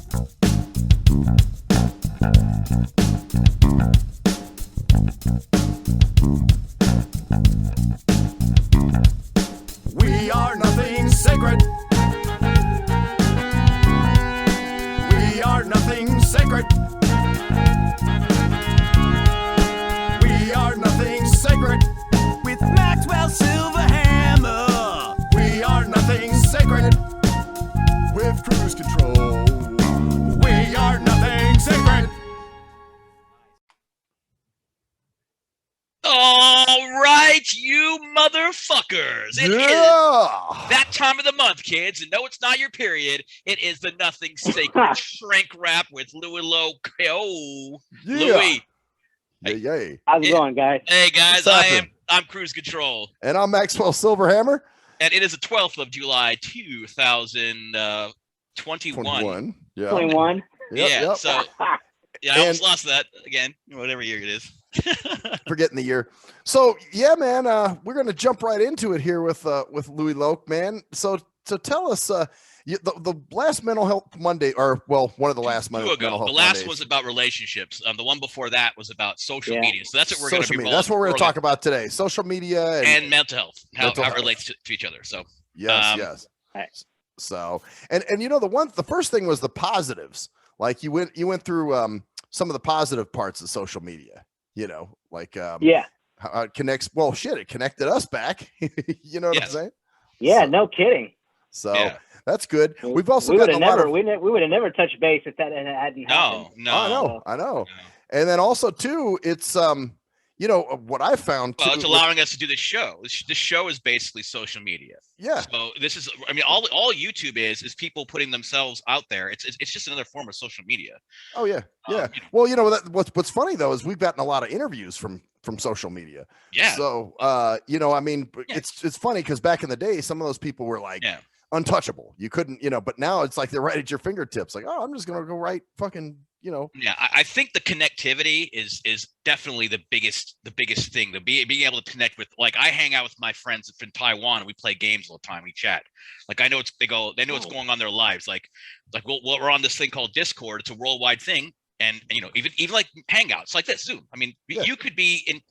We are nothing sacred. We are nothing sacred. We are nothing sacred. With Maxwell Silverhammer. We are nothing sacred. With cruise control. We are nothing sacred. All right, you motherfuckers. It is that time of the month, kids. And no, it's not your period. It is the Nothing Sacred Shrink Wrap with Louie Lowe. Oh, Louie. Yay. How's it going, guys? Hey, guys. I'm Cruise Control. And I'm Maxwell Silverhammer. And it is the 12th of July, 2021. Yeah. 21. Yep. So yeah, I almost lost that again, whatever year it is. Forgetting the year. So yeah, man, we're gonna jump right into it here with Louie Lowe, man. So tell us, the last Mental Health Monday, or well, one of the last mental health the last Mondays. was about relationships. The one before that was about social media. So that's what we're going to be rolling. That's what we're going to talk about today: social media and mental health, how it relates to each other. So yes. Right. So and the first thing was the positives. Like you went through some of the positive parts of social media. How it connects. Well, shit, it connected us back. You know what I'm saying? Yeah, no kidding. So that's good. We've also we would gotten have never touched base if that hadn't happened. No. I know. And then also too, it's what I found. Well, it's allowing us to do this show. This show is basically social media. Yeah. So this is, all YouTube is people putting themselves out there. It's just another form of social media. Oh yeah, yeah. Well, what's funny though is we've gotten a lot of interviews from social media. Yeah. So it's funny because back in the day, some of those people were like untouchable. You couldn't, but now it's like they're right at your fingertips. Like, oh, I'm just gonna go right fucking. Yeah, I think the connectivity is definitely the biggest thing. Being able to connect with, like, I hang out with my friends from Taiwan and we play games all the time. We chat. Like, I know they know what's going on in their lives. Like we're on this thing called Discord. It's a worldwide thing, and even like Hangouts like this, Zoom. I mean, you could be in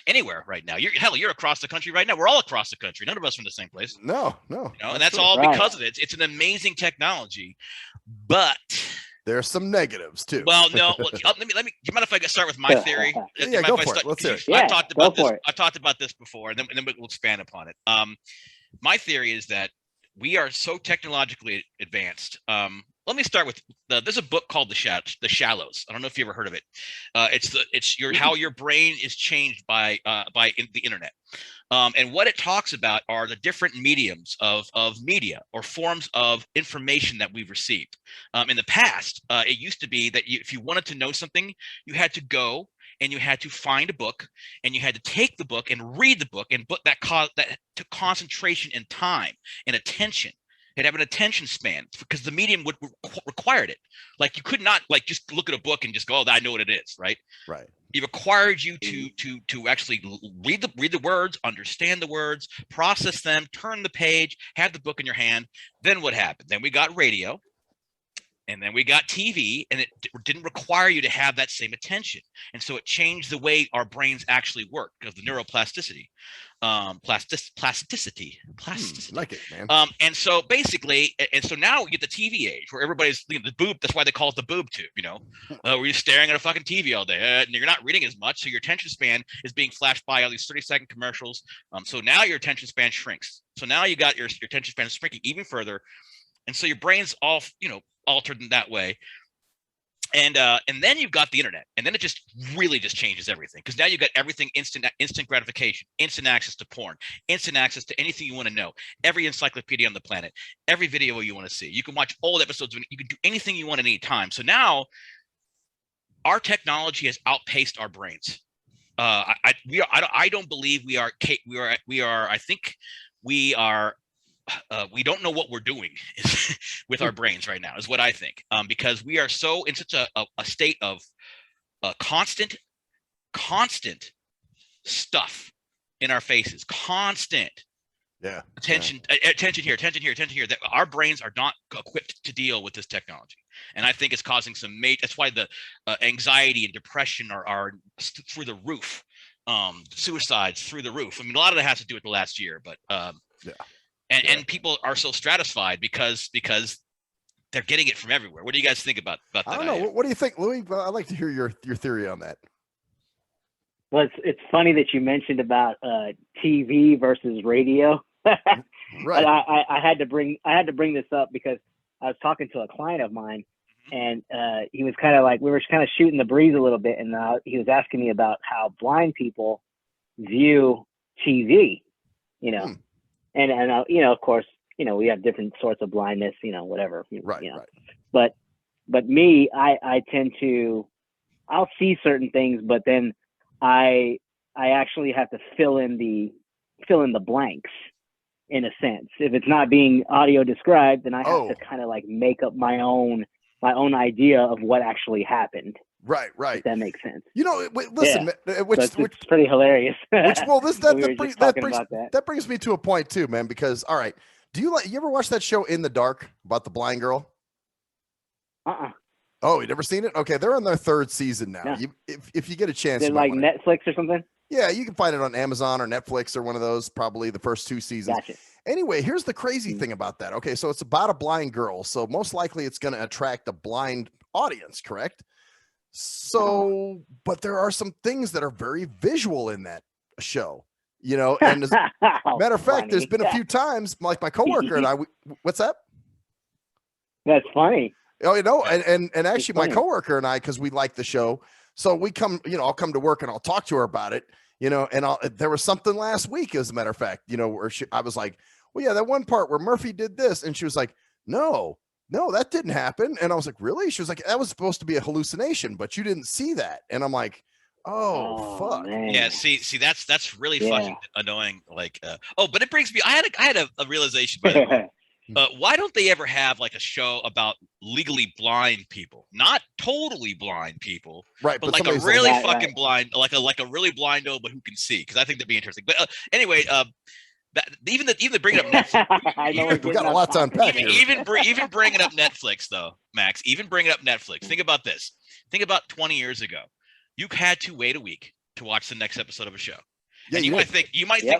anywhere right now. You're across the country right now. We're all across the country. None of us from the same place. No. And that's all because of it. It's an amazing technology, but there's some negatives too. Well, no. Let me. Do you mind if I start with my theory? Yeah, go for it. Let's hear it. I talked about this before, and then we'll expand upon it. My theory is that we are so technologically advanced. Let me start with there's a book called The Shallows. I don't know if you ever heard of it. It's how your brain is changed by the internet. And what it talks about are the different mediums of media or forms of information that we've received. In the past, it used to be that if you wanted to know something, you had to go and you had to find a book and you had to take the book and read the book, and that took concentration and time and attention. It'd have an attention span because the medium would required it. Like, you could not just look at a book and just go, "Oh, I know what it is," right? Right. It required you to actually read the words, understand the words, process them, turn the page, have the book in your hand. Then what happened? Then we got radio, and then we got TV, and it didn't require you to have that same attention. And so it changed the way our brains actually work because the neuroplasticity. Plasticity. Like it, man. And so basically, so now we get the TV age where everybody's the boob. That's why they call it the boob tube. Where you're staring at a fucking TV all day, and you're not reading as much, so your attention span is being flashed by all these 30-second commercials. So now your attention span shrinks. So now you got your attention span shrinking even further, and so your brain's all altered in that way. And then you've got the internet, and then it just really just changes everything, because now you've got everything instant gratification, instant access to porn, instant access to anything you want to know, every encyclopedia on the planet, every video you want to see. You can watch old episodes. You can do anything you want at any time. So now our technology has outpaced our brains. I don't believe we are. I think we are. We don't know what we're doing with our brains right now, is what I think, because we are so in such a state of constant stuff in our faces, constant Yeah. Attention here. That our brains are not equipped to deal with this technology, and I think it's causing some that's why the anxiety and depression are through the roof. Suicides through the roof. I mean, a lot of that has to do with the last year, but and people are so stratified because they're getting it from everywhere. What do you guys think about that? I don't know. What do you think, Louie? Well, I'd like to hear your theory on that. Well, it's funny that you mentioned about TV versus radio. Right. I had to bring this up because I was talking to a client of mine, and he was kind of like, we were kind of shooting the breeze a little bit, and he was asking me about how blind people view TV, you know, and you know, of course, you know, we have different sorts of blindness, you know, whatever, right, you know. Right. But me, I tend to, I'll see certain things, but then I actually have to fill in the blanks in a sense. If it's not being audio described, then I have to kind of like make up my own idea of what actually happened. Right. If that makes sense. You know, listen, which it's pretty hilarious. That brings me to a point too, man, because all right, you ever watch that show In the Dark about the blind girl? Oh, you never seen it? Okay, they're on their 3rd season now. Yeah. If you get a chance, they're like Netflix or something. Yeah, you can find it on Amazon or Netflix or one of those. Probably the first 2 seasons. Gotcha. Anyway, here's the crazy thing about that. Okay, so it's about a blind girl, so most likely it's going to attract a blind audience, correct? So, but there are some things that are very visual in that show, you know. And as a matter of fact, there's been a few times, like my coworker and I. What's that? That's funny. Oh, you know, and actually my coworker and I, because we like the show, so we come, you know, I'll come to work and I'll talk to her about it, you know, and there was something last week, as a matter of fact, you know, where I was like, well, yeah, that one part where Murphy did this, and she was like, no, that didn't happen, and I was like, really? She was like, that was supposed to be a hallucination, but you didn't see that, and I'm like, oh fuck, man. Yeah, see, that's really fucking annoying. Like, but it brings me, I had a realization, by the way. Why don't they ever have like a show about legally blind people, not totally blind people, right? But like a really fucking blind, like a really blindo, but who can see? Because I think that'd be interesting. But anyway, even bringing up Netflix, we got a lot to unpack. Even bringing up Netflix, though, Max. Even bringing up Netflix. Think about this. Think about 20 years ago. You had to wait a week to watch the next episode of a show. Yeah, and you might think,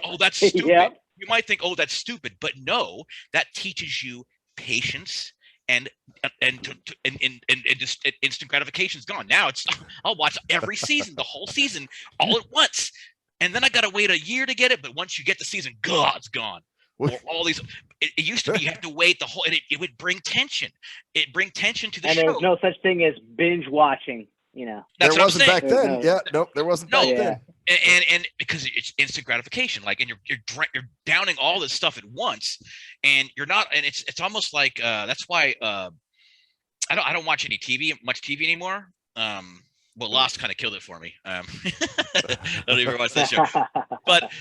oh, that's stupid. Yep. You might think, oh, that's stupid, but no, that teaches you patience and just instant gratification is gone. Now I'll watch every season, the whole season, all at once, and then I gotta wait a year to get it. But once you get the season, it's gone. Or all these, it used to be you had to wait the whole, and it would bring tension. It bring tension to the show. And there's no such thing as binge watching. You know, there wasn't back then. There wasn't back then. And because it's instant gratification, like, and you're downing all this stuff at once, and you're not, and it's almost like that's why I don't watch much TV anymore. Well, Lost kind of killed it for me. I don't even watch that show, but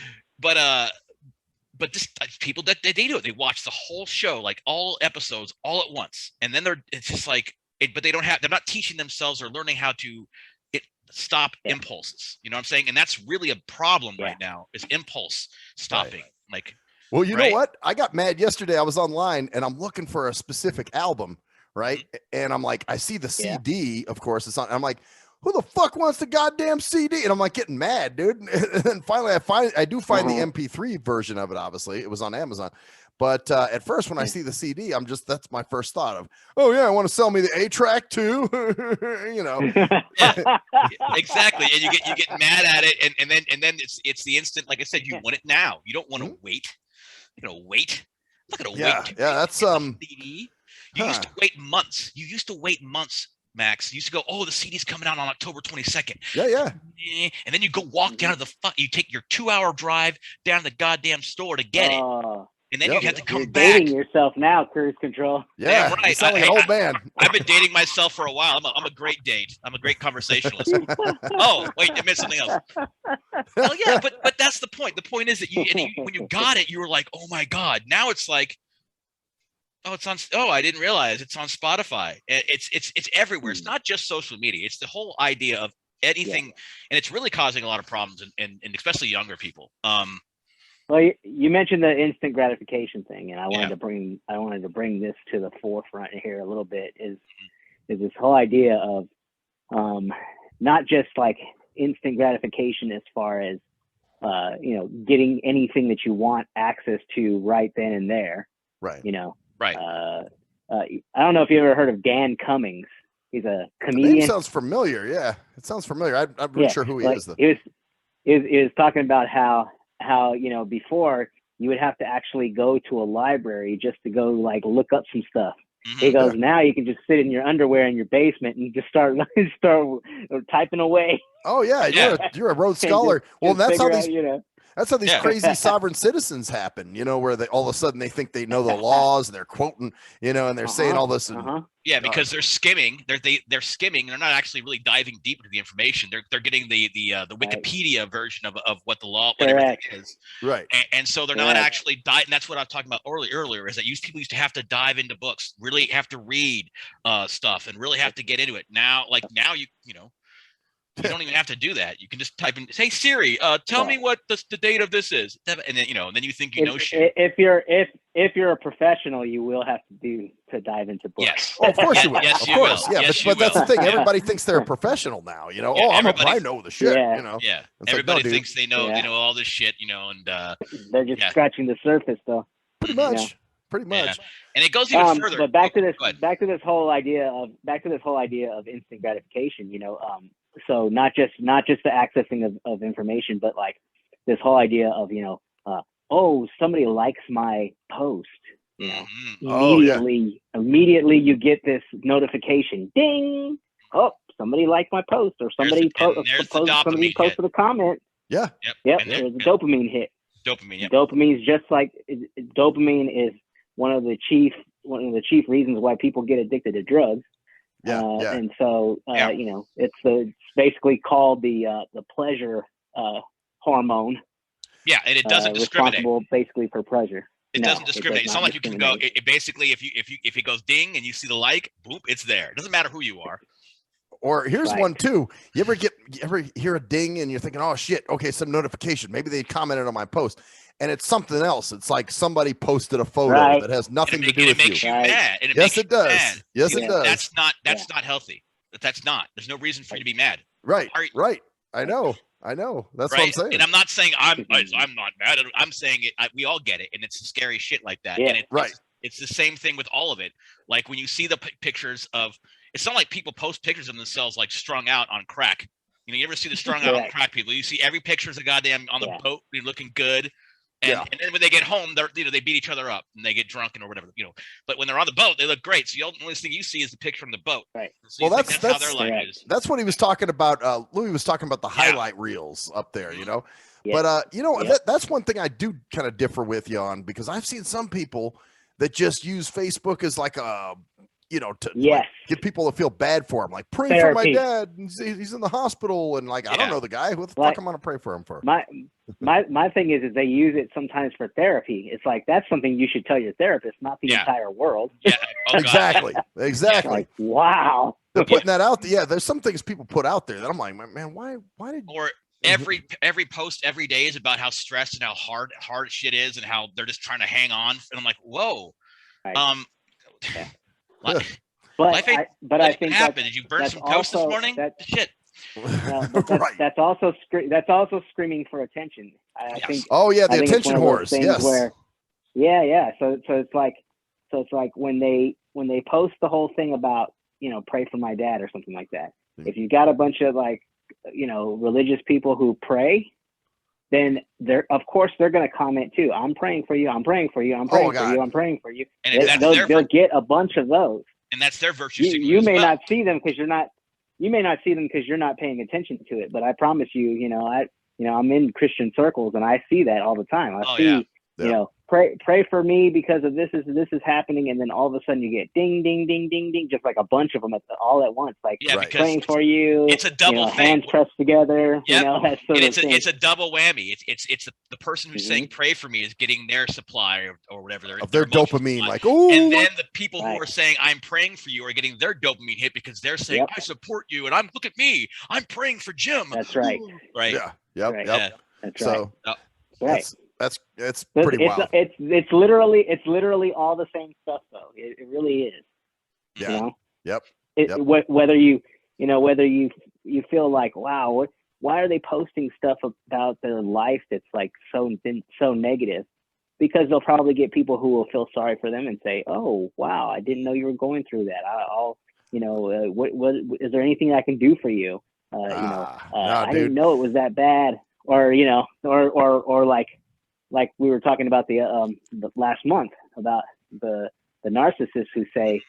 just people that they do it, they watch the whole show, like all episodes, all at once, and then it's just like. But they're not teaching themselves or learning how to stop impulses. You know what I'm saying? And that's really a problem right now, is impulse stopping. Right. Like, well, you know what? I got mad yesterday. I was online and I'm looking for a specific album, right? And I'm like, I see the CD, of course. It's on. I'm like, who the fuck wants the goddamn CD? And I'm like getting mad, dude. And then finally, I do find the MP3 version of it. Obviously, it was on Amazon. But at first, when I see the CD, that's my first thought of, oh yeah, I want to sell me the A track too, you know. Exactly, and you get mad at it, and then it's the instant. Like I said, you want it now. You don't want to wait. You know, wait. I'm not gonna wait. Yeah, that's CD. You used to wait months. Max. You used to go, oh, the CD's coming out on October 22nd. Yeah. And then you go walk down to you take your 2-hour drive down to the goddamn store to get it. And then you have to come You're back. Dating yourself now, cruise control. Yeah, right. You sound like an old man. I've been dating myself for a while. I'm a great date. I'm a great conversationalist. Oh, wait, I missed something else. Well, yeah, but that's the point. The point is that when you got it, you were like, oh my God. Now it's like, oh, it's on. Oh, I didn't realize it's on Spotify. It's everywhere. It's not just social media. It's the whole idea of anything, and it's really causing a lot of problems, and especially younger people. Well, you mentioned the instant gratification thing, and I wanted to bring this to the forefront here a little bit. Is this whole idea of not just like instant gratification as far as getting anything that you want access to right then and there. Right. Right. I don't know if you ever heard of Dan Cummings. He's a comedian. The name sounds familiar. Yeah, it sounds familiar. I'm not sure who he is though. He was talking about how before you would have to actually go to a library just to go like look up some stuff. Mm-hmm. He goes, now you can just sit in your underwear in your basement and just start typing away. Oh yeah, you're a Rhodes Scholar. Well, that's how these that's how these crazy sovereign citizens happen. Where they all of a sudden they think they know the laws and they're quoting, and they're saying all this. And, yeah, because they're skimming. They're skimming. They're not actually really diving deep into the information. They're getting the Wikipedia version of what the law, what everything is. Right. And so they're not actually diving. And that's what I was talking about earlier. Is that people used to have to dive into books, really have to read stuff, and really have to get into it. Now you don't even have to do that. You can just type in, "Hey Siri, tell me what the date of this is," and then you think you know shit. If you're a professional, you will have to dive into books. Yes, of course you will. Yes, of you course, will. yeah. Yes, but that's the thing. Everybody thinks they're a professional now. I know the shit. Yeah. Yeah, it's everybody like, no, thinks they know all this shit. And they're just scratching the surface, though. Pretty much. Yeah. And it goes even further. But back to this whole idea of instant gratification. So not just the accessing of information, but like this whole idea of somebody likes my post. Immediately you get this notification, ding! Oh, somebody liked my post, or somebody posted a comment. Yeah. Yep. There's a dopamine hit. Dopamine. Yep. Dopamine is just like dopamine is one of the chief reasons why people get addicted to drugs. And so it's basically called the pleasure hormone. Yeah, and it doesn't discriminate. Responsible basically for pleasure. It doesn't discriminate. It's not like you can go. It basically, if it goes ding and you see the like, boop, it's there. It doesn't matter who you are. Or here's one too. You ever hear a ding and you're thinking, oh shit, okay, some notification. Maybe they commented on my post, and it's something else. It's like somebody posted a photo that has nothing to do with you. It makes you mad. Yes, it does. Yes, it does. That's not healthy. That's not. There's no reason for you to be mad. Right. I know. That's what I'm saying. And I'm not saying I'm not mad. I'm saying it. We all get it, and it's scary shit like that. Yeah. And it's the same thing with all of it. Like when you see the pictures of, it's not like people post pictures of themselves like strung out on crack. You ever see the strung out on crack people? You see every picture is a goddamn on the boat, looking good. And then when they get home, they beat each other up and they get drunk or whatever, But when they're on the boat, they look great. So the only thing you see is the picture from the boat. Right. So that's how their life is. That's what he was talking about. Louie was talking about the highlight reels up there, Yeah. But that's one thing I do kind of differ with you on, because I've seen some people that just use Facebook as like a to get people to feel bad for him. Like, pray for my dad. He's in the hospital. And like, I don't know the guy. What the fuck I'm going to pray for him for? My thing is they use it sometimes for therapy. It's like, that's something you should tell your therapist, not the entire world. Yeah. Oh, exactly. Like, wow. They're putting that out there. Yeah. There's some things people put out there that I'm like, man, why did or every post every day is about how stressed and how hard shit is and how they're just trying to hang on. And I'm like, whoa. Right. I think happened. Did you burn some toast this morning? Shit. Well, that's also screaming for attention. I think. Oh yeah, the attention whores. Yes. So it's like when they post the whole thing about pray for my dad or something like that. If you got a bunch of religious people who pray, then of course they're going to comment too. I'm praying for you. I'm praying for you. I'm praying for you. I'm praying for you. And they'll get a bunch of those. And that's their virtue. You may not see them because you're not. You may not see them because you're not paying attention to it. But I promise you, I'm in Christian circles and I see that all the time. I see, pray for me because of this is happening, and then all of a sudden you get ding, ding, ding, ding, ding, just like a bunch of them all at once, like praying for you. It's a double thing. Hands pressed together. Yep. It's a double whammy. It's the person who's saying pray for me is getting their supply or whatever of their dopamine, supply. like, oh. And then the people who are saying I'm praying for you are getting their dopamine hit because they're saying I support you and look at me, I'm praying for Jim. That's right. Right. Yeah. Yep. Right. Yep. That's so right. it's pretty wild. It's literally all the same stuff though. It really is. Yeah. You know? Yep. Whether you feel like, wow, why are they posting stuff about their life that's like so negative? Because they'll probably get people who will feel sorry for them and say, oh, wow, I didn't know you were going through that. What is there anything I can do for you? I didn't know it was that bad. Or, or like we were talking about the last month about the narcissists who say,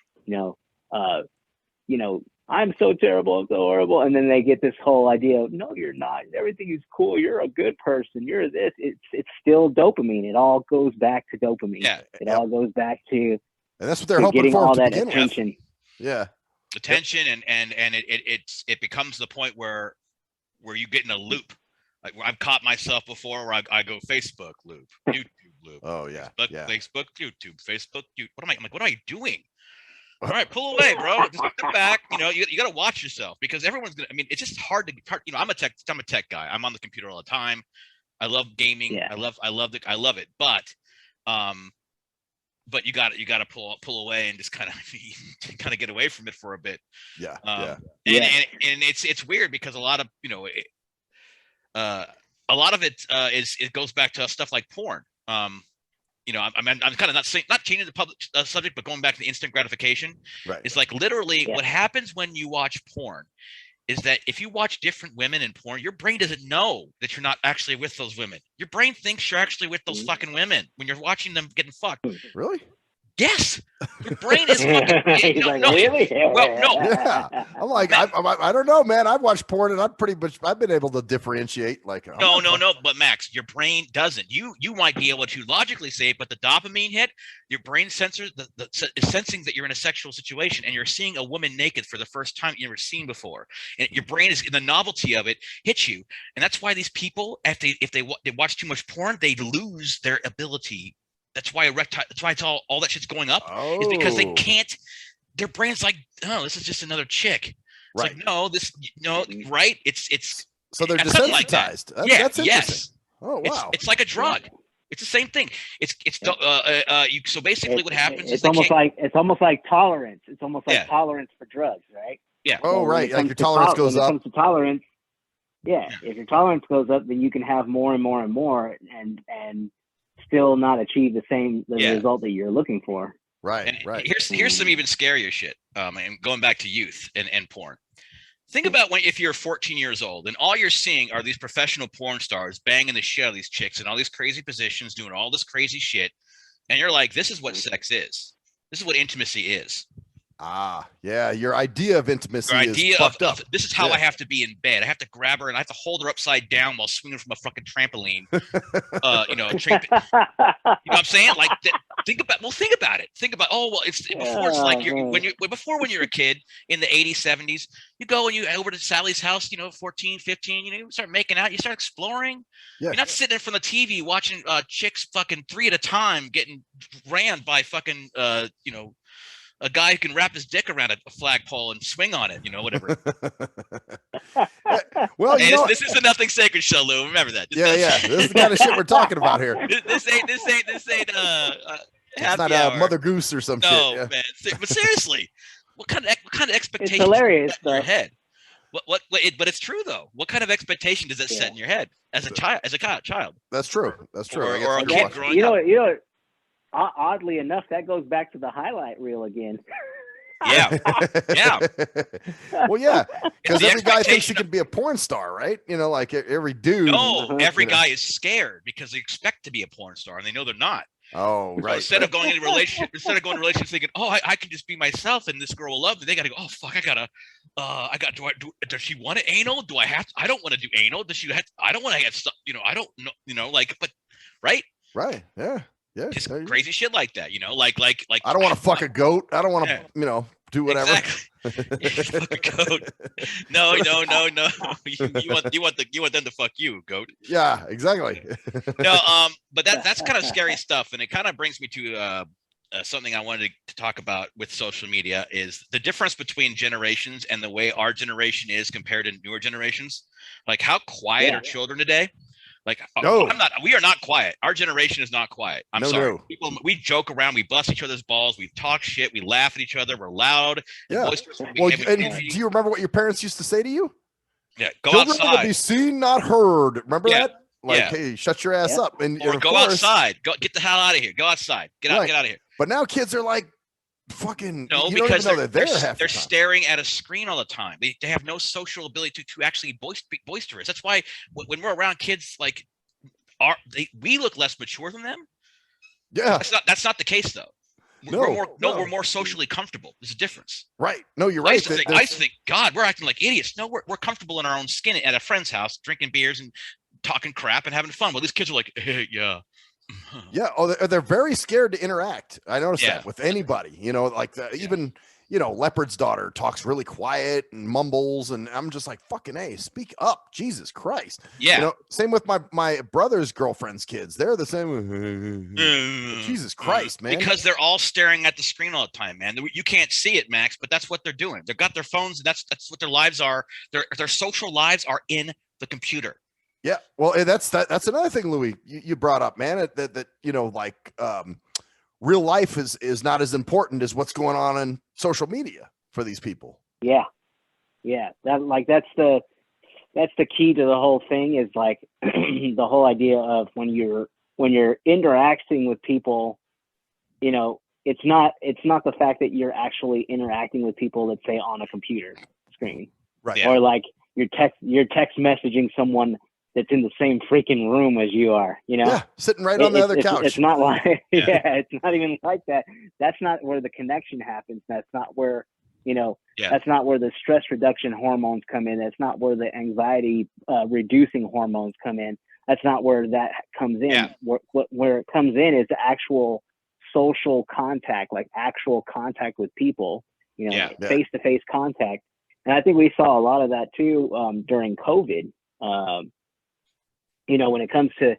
I'm so terrible, I'm so horrible. And then they get this whole idea of, no, you're not. Everything is cool. You're a good person. You're this. It's still dopamine. It all goes back to dopamine. Yeah. It all goes back to, and that's what they're hoping getting for all to that begin attention. with. Yeah. Attention and it becomes to the point where you get in a loop. Like I've caught myself before where I go Facebook loop, YouTube loop. Oh yeah. Facebook, YouTube, Facebook, YouTube. What am I doing? All right, pull away, bro. Just step back. You got to watch yourself because everyone's gonna. I mean, it's just hard. I'm a tech guy. I'm on the computer all the time. I love gaming. Yeah. I love it. But you got to pull away and just kind of get away from it for a bit. Yeah. And it's weird because a lot of it goes back to stuff like porn. I'm kind of not changing the public subject, but going back to the instant gratification. Right. It's like literally what happens when you watch porn is that if you watch different women in porn, your brain doesn't know that you're not actually with those women. Your brain thinks you're actually with those fucking women when you're watching them getting fucked. Really? Yes. Your brain is fucking. Really? Well, no. Yeah. I'm like, I don't know, man. I've watched porn and I've been able to differentiate. Like, no. But Max, your brain doesn't. You might be able to logically say it, but the dopamine hit, your brain sensor is sensing that you're in a sexual situation and you're seeing a woman naked for the first time you've never seen before, and your brain is the novelty of it hits you, and that's why these people, if they watch too much porn, they lose their ability. That's why it's all that shit's going up. Oh. Is because they can't. Their brain's like, oh, this is just another chick. It's right. Like, right? It's so they're desensitized. Like that. That's interesting. Yes. Oh wow. It's like a drug. It's the same thing. So basically what happens is it's almost like tolerance. It's almost like tolerance for drugs, right? Yeah. Oh, right. Like your tolerance goes up. When it comes to tolerance, if your tolerance goes up, then you can have more and more and more, and still not achieve the result that you're looking for. Right. And right. Here's some even scarier shit. And going back to youth and porn. Think about if you're 14 years old and all you're seeing are these professional porn stars banging the shit out of these chicks in all these crazy positions, doing all this crazy shit, and you're like, this is what sex is. This is what intimacy is. Ah, yeah. Your idea of intimacy is fucked up. This is how I have to be in bed. I have to grab her and I have to hold her upside down while swinging from a fucking trampoline. You know what I'm saying? Like, think about it. Think about, it's before. It's like when you're a kid in the 80s, 70s, you go and you over to Sally's house, 14, 15, you start making out, you start exploring. Yeah. You're not sitting in front of the TV watching chicks fucking 3 at a time getting ran by fucking a guy who can wrap his dick around a flagpole and swing on it, whatever. Well, this is a nothing sacred show, Lou. Remember that. This is the kind of shit we're talking about here. This ain't it's not Mother Goose or some shit. No, man. But seriously, what kind of expectations? It's hilarious, in your head? But it's true though. What kind of expectation does that set in your head as a child? That's true. That's true. Or a kid growing up. Oddly enough, that goes back to the highlight reel again. Yeah. Well, yeah, because every guy thinks he can be a porn star, right? Like every dude. No, every guy is scared because they expect to be a porn star and they know they're not. Oh, right. So instead of going into a relationship, thinking, I can just be myself and this girl will love me, they got to go, oh fuck, does she want to anal? Do I have to? I don't want to do anal. Does she have? I don't want to have stuff. I don't know. But right. Right. Yeah. Yeah, just crazy shit like that, like I don't want to fuck a goat. I don't want to, do whatever. Exactly. Fuck a goat. No. You want them to fuck you, goat. Yeah, exactly. No, but that's kind of scary stuff, and it kind of brings me to something I wanted to talk about with social media is the difference between generations and the way our generation is compared to newer generations. Like how quiet are children today? Like, No. we are not quiet. Our generation is not quiet. I'm sorry. No. People, we joke around, we bust each other's balls, we talk shit, we laugh at each other, we're loud. Yeah. Well, and do you remember what your parents used to say to you? Yeah, go Children outside. To be seen, not heard. Remember that? Like, hey, shut your ass up. And or go outside. Go get the hell out of here. Go outside. Get out of here. But now kids are like, fucking no, because they're staring at a screen all the time. They have no social ability to actually be boisterous. That's why when we're around kids, like we look less mature than them. Yeah, that's not the case though. We're more socially comfortable. There's a difference. Right. No, you're right. I used to think, God, we're acting like idiots. No, we're comfortable in our own skin at a friend's house, drinking beers and talking crap and having fun. Well, these kids are like, hey, yeah. Yeah. Oh, they're very scared to interact. I noticed that with anybody, like even, Leopard's daughter talks really quiet and mumbles. And I'm just like, fucking A, speak up. Jesus Christ. Yeah. Same with my brother's girlfriend's kids. They're the same. Jesus Christ, man. Because they're all staring at the screen all the time, man. You can't see it, Max, but that's what they're doing. They've got their phones. And that's what their lives are. Their social lives are in the computer. Yeah, well, that's another thing, Louie, you brought up, man. That real life is not as important as what's going on in social media for these people. Yeah. That's the key to the whole thing is like the whole idea of when you're interacting with people, it's not the fact that you're actually interacting with people, let's say on a computer screen, right? Or like you're text messaging someone that's in the same freaking room as you are, sitting right on the other couch. It's not like, it's not even like that. That's not where the connection happens. That's not where, that's not where the stress reduction hormones come in. That's not where the anxiety reducing hormones come in. That's not where that comes in. Yeah. Where it comes in is the actual social contact, like actual contact with people, face-to-face contact. And I think we saw a lot of that too during COVID. When it comes to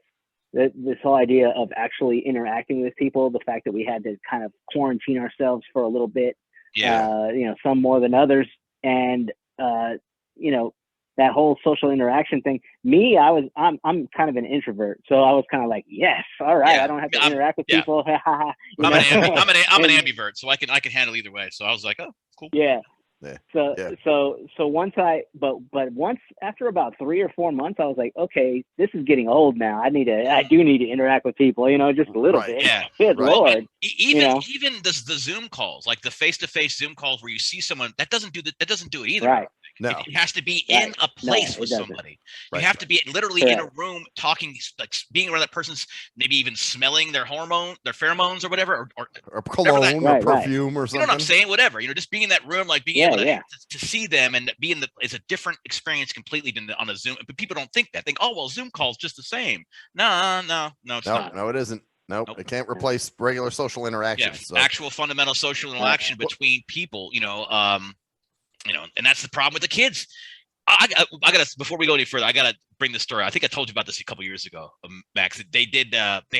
this whole idea of actually interacting with people, the fact that we had to kind of quarantine ourselves for a little bit, some more than others. And, that whole social interaction thing, I'm kind of an introvert. So I was kind of like, yes, all right. I don't have to interact with people. I'm an ambivert, so I can handle either way. So I was like, oh, cool. Yeah. So once once after about 3 or 4 months, I was like, okay, this is getting old now. I do need to interact with people, just a little bit. Yeah. Good Lord. Even the Zoom calls, like the face-to-face Zoom calls where you see someone, that doesn't do it either. Right. No. It has to be in a place with somebody. You have to be literally in a room talking, like being around that person's, maybe even smelling their pheromones or whatever, or cologne or perfume or something. You know what I'm saying? Whatever. Just being in that room, like being able to see them and is a different experience completely than on a Zoom. But people don't think that. Think, oh well, Zoom calls just the same. No, it's not. No, it isn't. Nope. It can't replace regular social interaction. Yeah, actual fundamental social interaction between people. And that's the problem with the kids. I gotta, before we go any further, I gotta bring this story. I think I told you about this a couple years ago, Max. They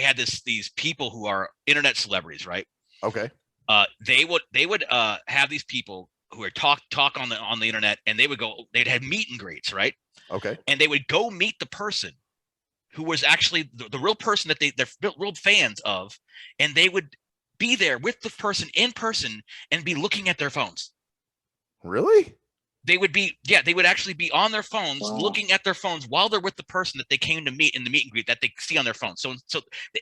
had these people who are internet celebrities, right? Okay. They would have these people who are talk on the internet, and they'd have meet and greets, right? Okay. And they would go meet the person who was actually the real person that they're real fans of, and they would be there with the person in person and be looking at their phones. Really? They would actually be on their phones, looking at their phones while they're with the person that they came to meet in the meet and greet that they see on their phone. So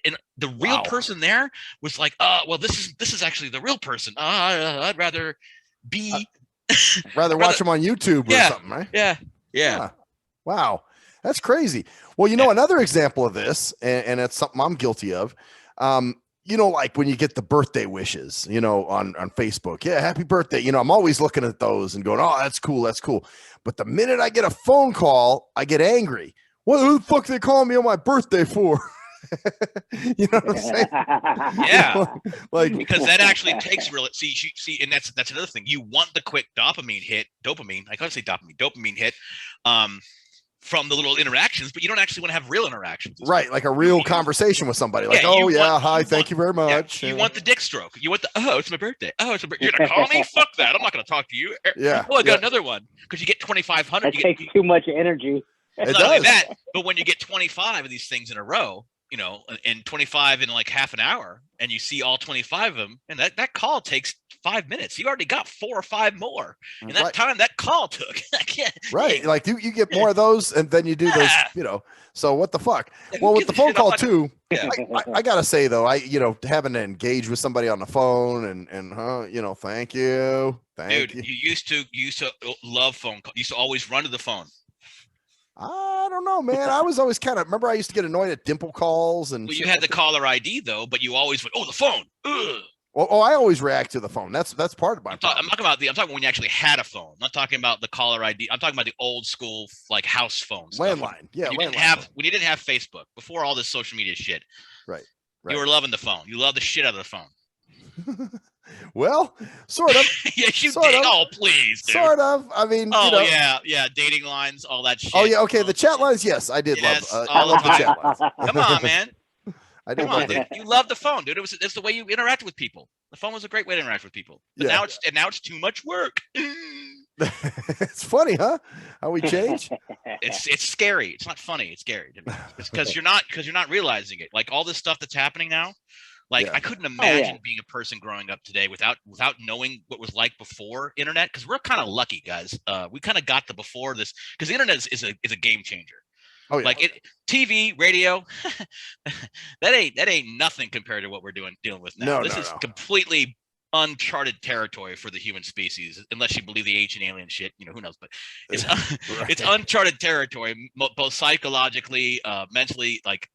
and the real person there was like, well, this is actually the real person. I'd rather be watch them on YouTube or something, right? Yeah. Wow. That's crazy. Well, another example of this, and it's something I'm guilty of. Like when you get the birthday wishes, on Facebook, happy birthday. I'm always looking at those and going, oh, that's cool. That's cool. But the minute I get a phone call, I get angry. Who the fuck are they calling me on my birthday for? You know what I'm saying? Yeah. Because that actually takes see, and that's another thing. You want the quick dopamine hit. I can't say dopamine hit. From the little interactions, but you don't actually want to have real interactions. Right, like a real conversation with somebody. Like, hi, thank you very much. You want the dick stroke. You want it's my birthday. It's my birthday. You're going to call me? Fuck that. I'm not going to talk to you. Yeah. I got another one. Because you get 2,500. That takes too much energy. It Not only does. that, but when you get 25 of these things in a row, you know, and 25 in like half an hour, and you see all 25 of them, and that call takes 5 minutes. You already got 4 or 5 more in that time that call took. Right. Like you get more of those, and then you do those, you know. So what the fuck? Well, with the phone call too, I gotta say though, having to engage with somebody on the phone and you know, thank you. Dude, you used to love phone calls. You used to always run to the phone. I don't know, man. I was always remember I used to get annoyed at dimple calls and. Well, you had the caller ID though, but you always went, the phone. Ugh. Well, I always react to the phone. That's part of my problem. I'm talking when you actually had a phone. I'm not talking about the caller ID. I'm talking about the old school like house phones. Landline. Yeah. When you didn't have Facebook before all this social media shit. Right. You were loving the phone. You loved the shit out of the phone. Well, sort of. Yes, you did. Oh, please, dude. Sort of. I mean, yeah, dating lines, all that shit. Oh yeah, okay. The chat lines, yes, I did love. I love the chat lines. Come on, man. Come on, dude. You love the phone, dude. It's the way you interact with people. The phone was a great way to interact with people. But now it's too much work. It's funny, huh? How we change. It's scary. It's not funny. It's scary. It's because you're not realizing it. Like all this stuff that's happening now. Like I couldn't imagine being a person growing up today without knowing what was like before internet. Because we're kind of lucky, guys. We kind of got the before this because the internet is a game changer. Oh, yeah. Like TV, radio, that ain't nothing compared to what we're dealing with now. This is completely uncharted territory for the human species, unless you believe the ancient alien shit. You know, who knows? But it's it's uncharted territory, both psychologically, mentally, like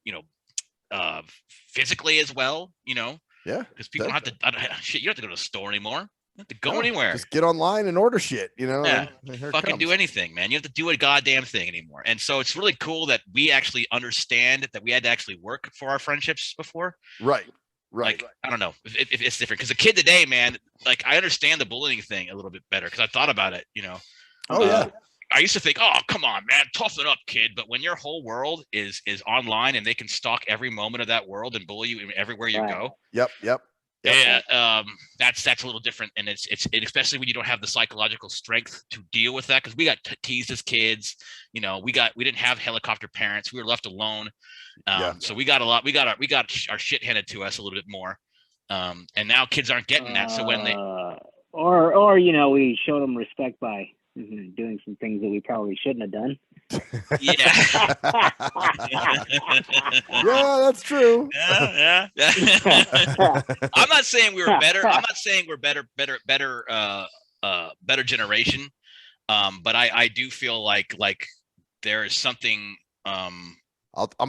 physically as well. You know, because people don't have to. You don't have to go to the store anymore. You don't have to go anywhere. Just get online and order shit, you know. Yeah. Fucking do anything, man. You have to do a goddamn thing anymore. And so it's really cool that we actually understand that we had to actually work for our friendships before. Right. Like, I don't know if it's different. Because a kid today, man, like I understand the bullying thing a little bit better because I thought about it, you know. Oh, yeah. I used to think, oh, come on, man, toughen up, kid. But when your whole world is online and they can stalk every moment of that world and bully you everywhere you go. Yep. Yeah, that's a little different, and it's especially when you don't have the psychological strength to deal with that because we got teased as kids. You know, we didn't have helicopter parents. We were left alone, so we got our shit handed to us a little bit more, and now kids aren't getting that. So when they or you know, we showed them respect by doing some things that we probably shouldn't have done. Yeah. Yeah, that's true. Yeah. I'm not saying we were better. I'm not saying we're better generation. But I do feel like there is something. I'm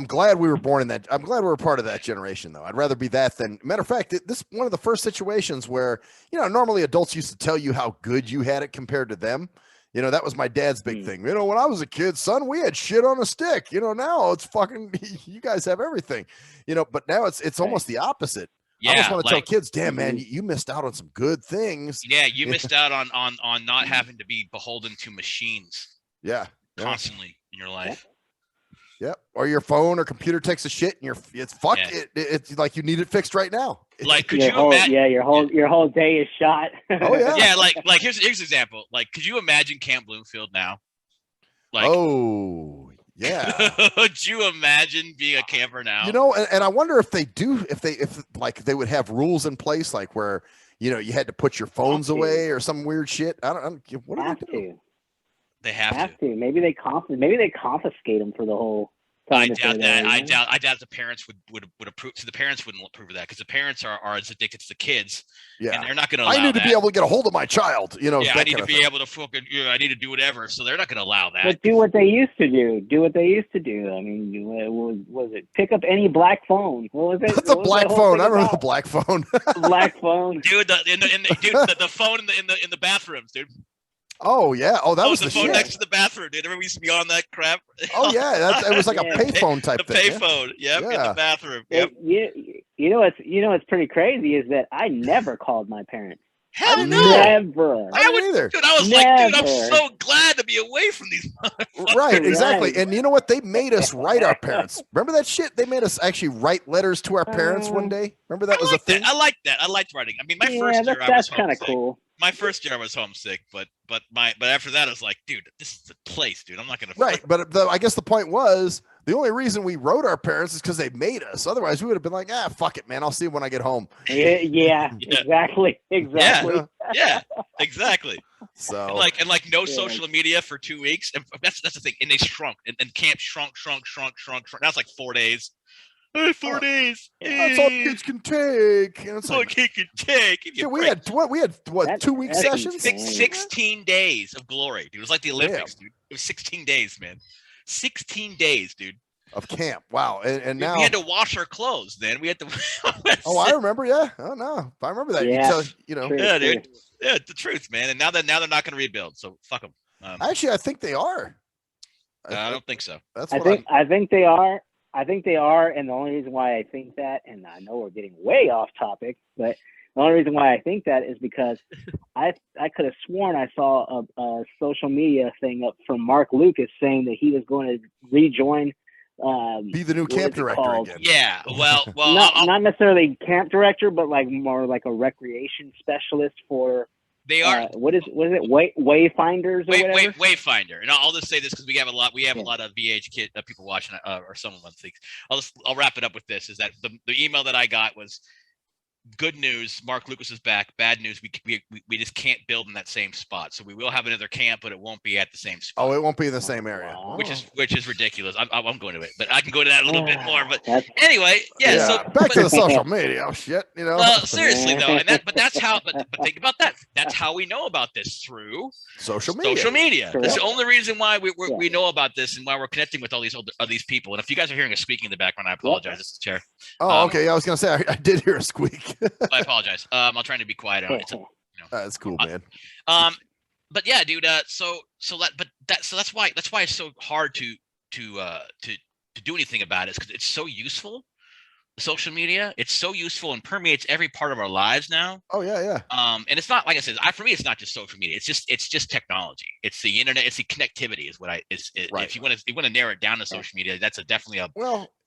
glad we were born in that. I'm glad we were part of that generation, though. I'd rather be that than. Matter of fact, this is one of the first situations where, you know, normally adults used to tell you how good you had it compared to them. You know, that was my dad's big thing. You know, when I was a kid, son, we had shit on a stick. You know, now it's fucking, you guys have everything. You know, but now it's almost the opposite. Yeah, I just want to tell kids, damn, man, you missed out on some good things. Yeah, you missed out on not having to be beholden to machines. Yeah. Constantly in your life. Yep. Or your phone or computer takes a shit and it's fucked. Yeah. It's like you need it fixed right now. Like, could you imagine? Yeah, your whole day is shot. Oh yeah. Yeah, like here's an example. Like, could you imagine Camp Bloomfield now? Like, oh yeah. Could you imagine being a camper now? You know, and I wonder if they they would have rules in place, like where, you know, you had to put your phones away or some weird shit. I don't what do they do? They have to. Maybe they confiscate them for the whole time. I doubt that. I doubt the parents would approve. So the parents wouldn't approve of that because the parents are as addicted to the kids. Yeah, and they're not going to allow I need to be able to get a hold of my child. You know. Yeah, I need to be able to fucking. I need to do whatever. So they're not going to allow that. But do what they used to do. I mean, was it pick up any black phone? What was it? That's a black phone. I remember the black phone. Black phone, dude. The phone in the bathrooms, dude. Oh yeah! Oh, that was the phone next to the bathroom, dude. Remember we used to be on that crap? Oh yeah, it was like a payphone type thing. The payphone, yeah. In the bathroom. Yep. You know what's pretty crazy is that I never called my parents. Hell no, never. I wouldn't either. Dude, I was like, dude, I'm so glad to be away from these. Right, exactly. And you know what? They made us write our parents. Remember that shit? They made us actually write letters to our parents one day. Remember that was a thing. I like that. I liked writing. I mean, my first year, that's kind of cool. My first year I was homesick, but after that I was like, dude, this is a place, dude. I'm not gonna. Right, but I guess the point was the only reason we wrote our parents is because they made us. Otherwise, we would have been like, fuck it, man. I'll see you when I get home. Yeah. Exactly. Yeah, exactly. So and no social media for 2 weeks, and that's the thing. And they shrunk, and camp shrunk. Now it's like 4 days. 4 days. That's all kids can take. And it's all like, kids can take. We had what 2 week sessions? 16 days of glory, dude. It was like the Olympics, dude. It was 16 days, man. 16 days, dude. Of camp. Wow. And now we had to wash our clothes. Then we had to. I remember. Yeah. Oh no, I remember that. Yeah. True. Yeah, dude. Yeah, the truth, man. And now they're not going to rebuild. So fuck them. Actually, I think they are. I don't think so. That's I think they are. I think they are, and the only reason why I think that, and I know we're getting way off topic, but the only reason why I think that is because I could have sworn I saw a social media thing up from Mark Lucas saying that he was going to rejoin. Be the new camp director again. Yeah, well, not necessarily camp director, but like more like a recreation specialist for. They are what is it? Wayfinders or whatever. Wayfinder, and I'll just say this because we have a lot of VH people watching, or some of them think. I'll wrap it up with this: is that the email that I got was good news. Mark Lucas is back. Bad news. We just can't build in that same spot. So we will have another camp, but it won't be at the same spot. Oh, it won't be in the same area, which is ridiculous. I'm going to it, but I can go to that a little bit more. But anyway, yeah. So back to the social media. Oh shit, seriously though, but that's how. But think about that. That's how we know about this, through social media. Social media. That's the only reason why we know about this and why we're connecting with all these people. And if you guys are hearing a squeaking in the background, I apologize. This is the chair. Oh, okay. I was gonna say I did hear a squeak. I apologize. I'm trying to be quiet on it. That's cool, man. But yeah, dude. So that's why it's so hard to do anything about it, because it's so useful. Social media, it's so useful and permeates every part of our lives now. Oh yeah. And it's not, like I said, for me, it's not just social media. It's just technology. It's the internet. It's the connectivity. Is what right. If you want to narrow it down to social media, that's definitely a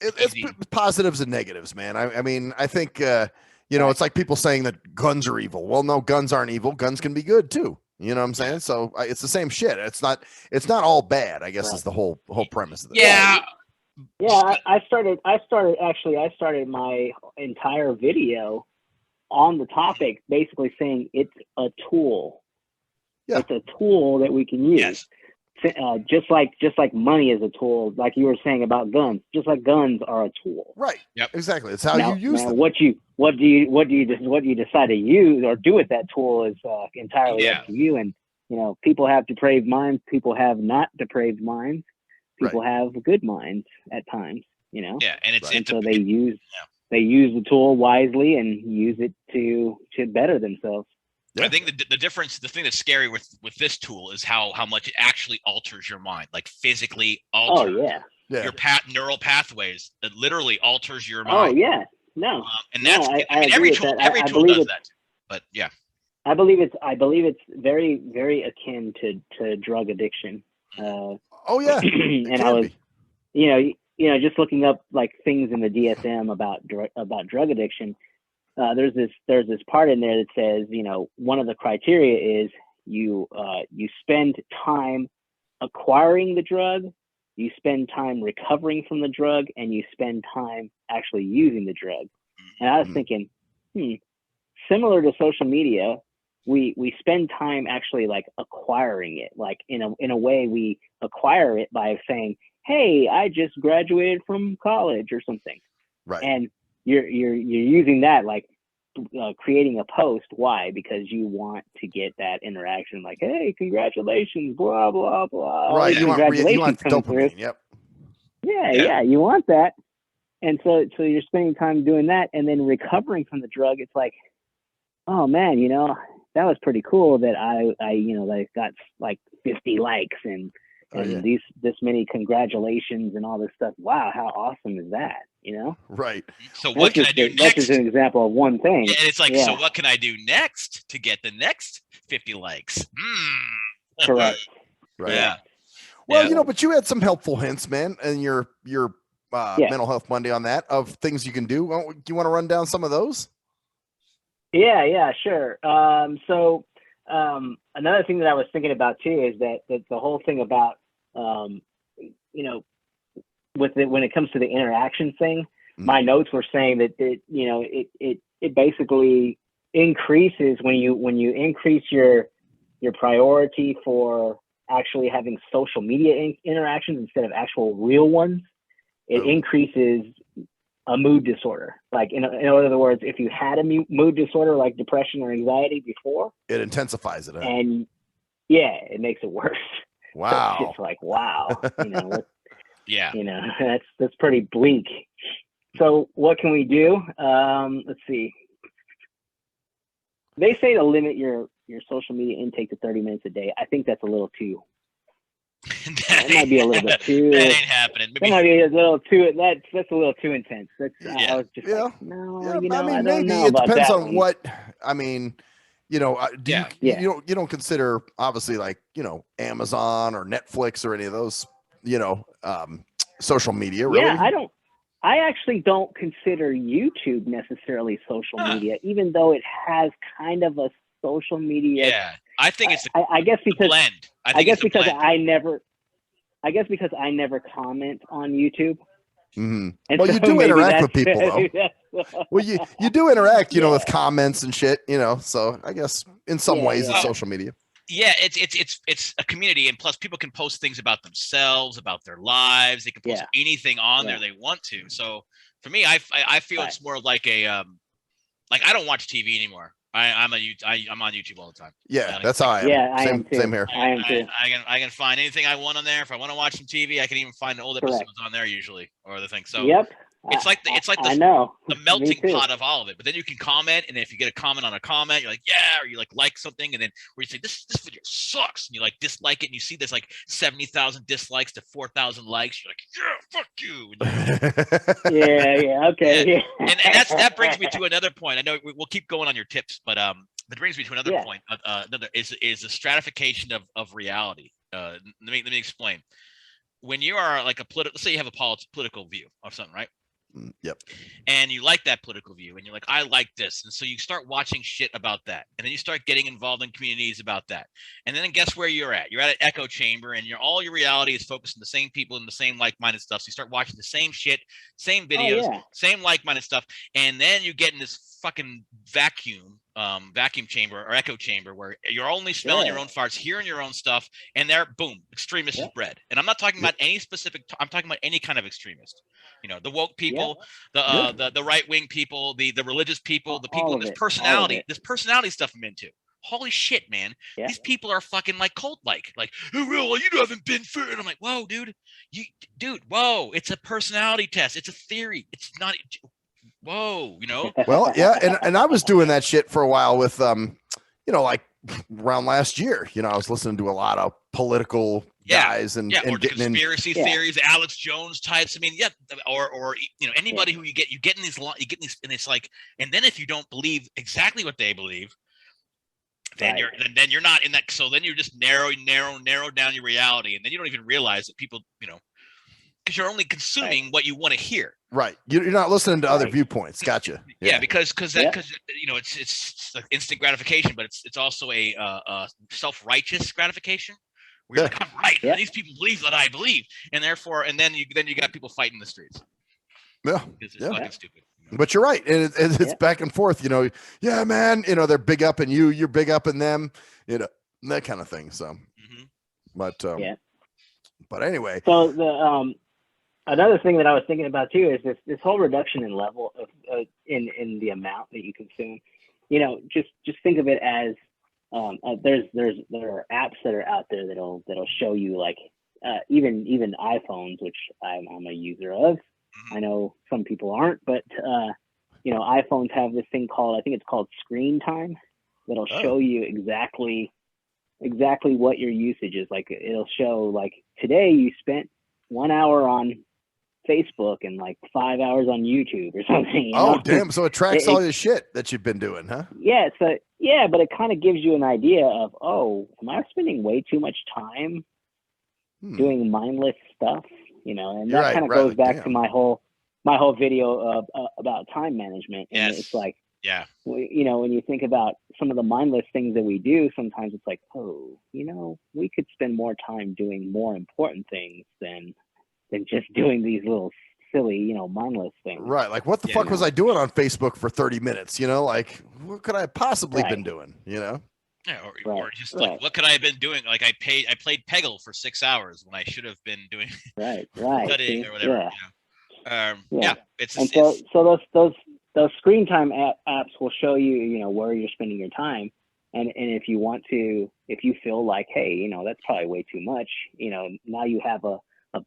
it's positives and negatives, man. I mean, I think it's like people saying that guns are evil. Well, no, guns aren't evil. Guns can be good too. You know what I'm saying? So it's the same shit. It's not all bad, I guess, is the whole premise of this. Yeah. Yeah, I started my entire video on the topic basically saying it's a tool. Yeah. It's a tool that we can use. Yes. Just like money is a tool, like you were saying about guns. Just like guns are a tool. Right. Yep. Exactly. It's how you use them. What do you decide to use or do with that tool is entirely up to you. And people have depraved minds. People have not depraved minds. People have good minds at times. Yeah, and they use the tool wisely and use it to better themselves. Yeah. I think the difference, the thing that's scary with this tool is how much it actually alters your mind, like physically alters your neural pathways. It literally alters your mind. Oh yeah, no, and that's every tool does that. But yeah, I believe it's very, very akin to drug addiction. Oh yeah, and I was, just looking up like things in the DSM about drug addiction. There's this part in there that says, one of the criteria is you spend time acquiring the drug, you spend time recovering from the drug, and you spend time actually using the drug. And I was thinking, similar to social media, we spend time actually like acquiring it. Like in a way, we acquire it by saying, "Hey, I just graduated from college" or something. Right. And you're using that, like creating a post. Why? Because you want to get that interaction, like, "Hey, congratulations, blah blah blah." Right. You want dopamine. Yep. Yeah. You want that, and so you're spending time doing that, and then recovering from the drug. It's like, oh man, that was pretty cool that I got like 50 likes and this many congratulations and all this stuff. Wow, how awesome is that? Right. So what can I do next? That's just an example of one thing. Yeah, and it's like, so what can I do next to get the next 50 likes? Correct. Right. Yeah. Well, but you had some helpful hints, man, in your Mental Health Monday on that, of things you can do. Do you want to run down some of those? Yeah, sure. So another thing that I was thinking about too is that the whole thing about, you know, when it comes to the interaction thing, my notes were saying that it basically increases when you increase your priority for actually having social media interactions instead of actual real ones. It increases a mood disorder. Like in other words, if you had a mood disorder like depression or anxiety before, it intensifies it. Huh? And it makes it worse. Wow. So it's just like, wow, yeah, that's pretty bleak. So what can we do? Let's see. They say to limit your social media intake to 30 minutes a day. I think that's a little too. That might be a little bit too. That ain't happening. That might be a little too. That's a little too intense. I was just like, no, I don't maybe know it about depends that on one. what. I mean, you don't consider obviously like Amazon or Netflix or any of those social media. Really? Yeah, I actually don't consider YouTube necessarily social media, even though it has kind of a social media. Yeah, I think it's I guess because blend. I guess because I never comment on YouTube. Mm-hmm. Well, you do interact with people though. Well, you do interact, with comments and shit, So I guess in some ways it's social media. Yeah, it's a community, and plus people can post things about themselves, about their lives. They can post anything on there they want to. So for me, I feel it's more like a like I don't watch TV anymore. I'm on YouTube all the time. Yeah, that's how I am. Yeah, I am too. Same here. I am too. I can find anything I want on there. If I want to watch some TV, I can even find old episodes on there usually, or the thing. So it's like the melting pot of all of it. But then you can comment, and if you get a comment on a comment, you're like, yeah, or you like something, and then where you say this video sucks, and you like dislike it, and you see there's like 70,000 dislikes to 4,000 likes, you're like, yeah, fuck you. Okay. And that brings me to another point. I know we'll keep going on your tips, but that brings me to another point. Another is the stratification of reality. Let me explain. When you are like let's say you have a political view of something, right? Yep. And you like that political view, and you're like, I like this, and so you start watching shit about that, and then you start getting involved in communities about that, and then guess where you're at? You're at an echo chamber, and all your reality is focused on the same people and the same like-minded stuff. So you start watching the same shit, same videos, same like-minded stuff, and then you get in this fucking vacuum chamber or echo chamber where you're only smelling your own farts, hearing your own stuff, and there, boom, extremist is bred. And I'm not talking about any specific. I'm talking about any kind of extremist. The woke people, the right wing people, the religious people, the people in this personality stuff I'm into. Holy shit, man! These people are fucking like cult-like. Like, oh, well, you haven't been fair. And I'm like, whoa, dude, whoa! It's a personality test. It's a theory. It's not. Whoa, Well, yeah, and I was doing that shit for a while with like around last year. I was listening to a lot of political guys and or conspiracy theories, Alex Jones types. I mean, or anybody who you get in these, and it's like, and then if you don't believe exactly what they believe, then you're not in that. So then you just narrow down your reality, and then you don't even realize that people, because you're only consuming what you want to hear. Right. You're not listening to other viewpoints. Gotcha. Yeah, because it's like instant gratification, but it's also a self-righteous gratification. Where you're like, I'm right. Yeah. These people believe that I believe, and therefore, and then you got people fighting the streets. Yeah. Because it's fucking stupid. But you're right. And it's back and forth, yeah, man, they're big up in you, you're big up in them, that kind of thing. So, but anyway. So the, another thing that I was thinking about too is this whole reduction in level of in the amount that you consume. Just think of it as there are apps that are out there that'll show you like even iPhones, which I'm a user of. I know some people aren't, but iPhones have this thing called, I think it's called screen time, that'll show you exactly what your usage is. Like it'll show like today you spent 1 hour on Facebook and like 5 hours on YouTube or something. Damn. So it tracks all your shit that you've been doing, huh? Yeah. So yeah, but it kind of gives you an idea of, am I spending way too much time doing mindless stuff? And that kind of goes back to my whole video about time management. And it's like, Yeah. When you think about some of the mindless things that we do, sometimes it's like, oh, we could spend more time doing more important things than just doing these little silly, mindless things. Right. Like, what the fuck was I doing on Facebook for 30 minutes? Like, what could I have possibly been doing? Yeah, or just like, what could I have been doing? Like, I played Peggle for 6 hours when I should have been doing studying or whatever. So those screen time apps will show you, where you're spending your time, and if you feel like, hey, that's probably way too much, now you have a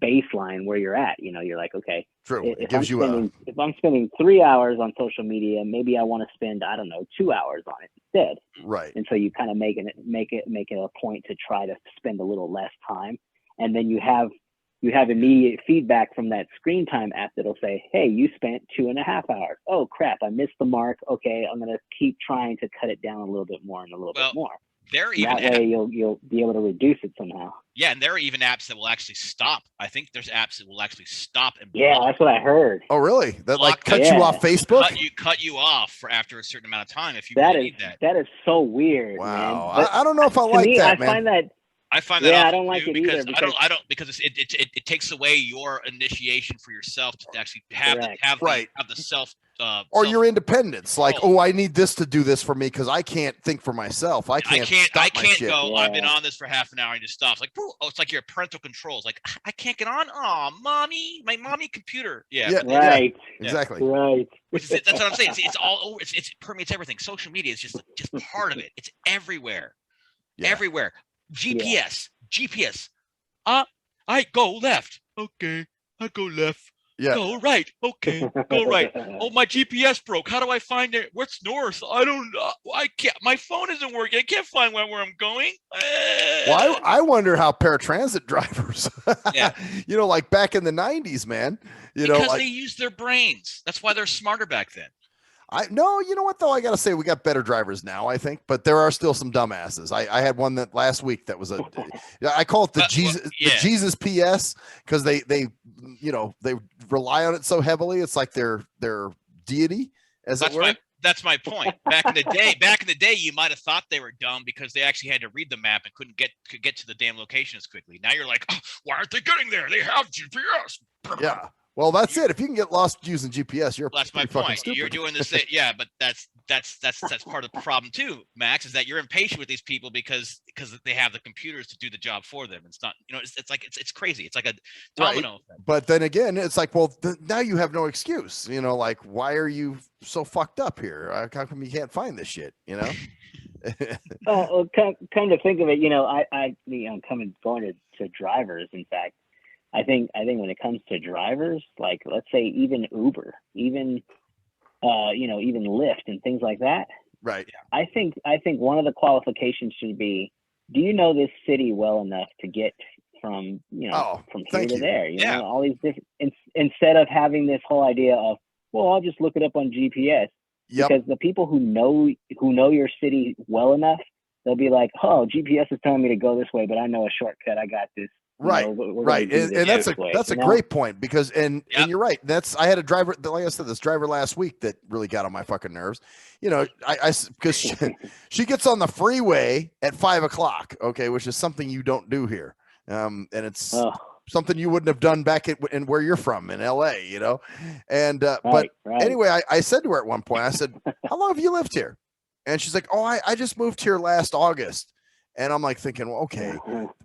baseline where you're at. You're like, okay, true. If I'm spending 3 hours on social media, maybe I want to spend, I don't know, 2 hours on it instead. Right. And so you kind of make it a point to try to spend a little less time, and then you have immediate feedback from that screen time app that'll say, hey, you spent 2.5 hours. Oh crap, I missed the mark. Okay, I'm gonna keep trying to cut it down a little bit more and a little bit more. That way you'll be able to reduce it somehow. Yeah, and there are even apps that will actually stop. I think there's apps that will actually stop and block. That's what I heard. Oh, really? That cut you off Facebook? Cut you off for after a certain amount of time if you need that. That is so weird. Wow. Man. I don't know if I like that, man. I find that I don't like it either because it takes away your initiation for yourself to actually have the self or your independence. Like, I need this to do this for me because I can't think for myself. I can't go. I've been on this for half an hour and just stop. It's like, it's like your parental controls. Like, I can't get on. Oh, mommy, my mommy computer. Yeah. Right. Exactly. Right. That's what I'm saying. It's all over. It permeates everything. Social media is just part of it. It's everywhere. Yeah. Everywhere. GPS. I go left. Okay. I go left. Yeah. Go right. Okay. Go right. Oh, my GPS broke. How do I find it? What's north? I don't know. I can't. My phone isn't working. I can't find where I'm going. Well, I wonder how paratransit drivers, like back in the 90s, man. Because they use their brains. That's why they're smarter back then. You know what though? I gotta say we got better drivers now, I think, but there are still some dumbasses. I had one that last week that was I call it the Jesus PS because they rely on it so heavily. It's like their deity, as it were. That's my point. Back in the day, you might have thought they were dumb because they actually had to read the map and couldn't get to the damn location as quickly. Now you're like, why aren't they getting there? They have GPS. Yeah. Well, that's it. If you can get lost using GPS, that's my point. Stupid. You're doing this, but that's part of the problem too, Max. Is that you're impatient with these people because they have the computers to do the job for them. It's not, it's crazy. It's like a domino effect. But then again, it's like, well, now you have no excuse. Like, why are you so fucked up here? How come you can't find this shit? Well, come to think of it, going to drivers. In fact. I think when it comes to drivers, like let's say even Uber, even Lyft and things like that. Right. I think one of the qualifications should be, do you know this city well enough to get from from here to there? All these different instead of having this whole idea of, well, I'll just look it up on GPS. Yep. Because the people who know your city well enough, they'll be like, oh, GPS is telling me to go this way, but I know a shortcut. I got this. Right. And that's a great point because, and you're right. I had a driver, like I said, this driver last week that really got on my fucking nerves, because she gets on the freeway at 5:00. Okay. Which is something you don't do here. And it's something you wouldn't have done back in where you're from in LA, and, anyway, I said to her at one point, I said, how long have you lived here? And she's like, oh, I just moved here last August. And I'm like thinking, well, okay,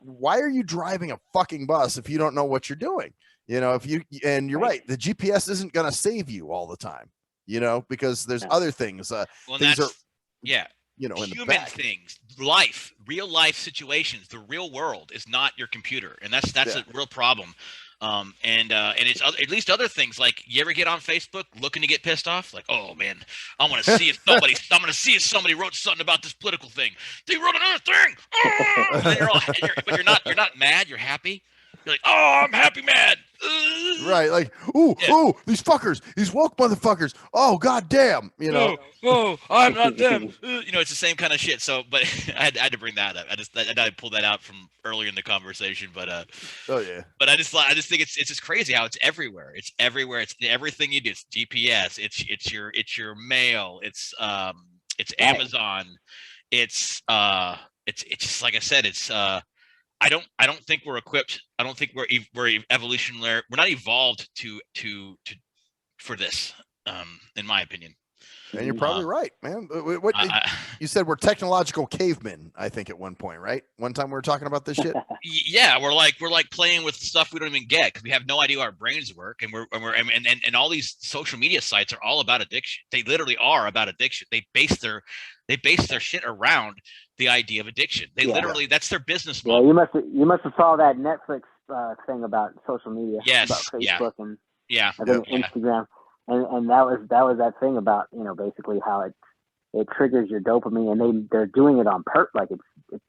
why are you driving a fucking bus if you don't know what you're doing? And you're right. The GPS isn't going to save you all the time, because there's other things. Things are, in the human back. things, real life situations. The real world is not your computer. And that's a real problem. And it's at least other things like, you ever get on Facebook looking to get pissed off? Like, oh man, I want to see if somebody wrote something about this political thing. They wrote another thing. Oh! But you're not mad. You're happy. You're like, oh, I'm happy, mad. Right, like, ooh, these fuckers, these woke motherfuckers. Oh, goddamn, you know. I'm not them. It's the same kind of shit. So, but I had to bring that up. I pulled that out from earlier in the conversation. But oh yeah. But I just think it's just crazy how it's everywhere. It's everywhere. It's everything you do. It's GPS. It's your mail. It's Amazon. It's just like I said. It's I don't think we're equipped. I don't think we're evolutionary. We're not evolved to for this, in my opinion. And you're probably right, man. What you said, we're technological cavemen, I think, at one point, right? One time we were talking about this shit. Yeah, we're like playing with stuff we don't even get because we have no idea how our brains work, and all these social media sites are all about addiction. They literally are about addiction. They base their shit around the idea of addiction. They literally, that's their business model. Yeah, you must have saw that Netflix thing about social media. Yes, about Facebook and I think Instagram. And that was that thing about, basically how it triggers your dopamine, and they're doing it on purpose. Like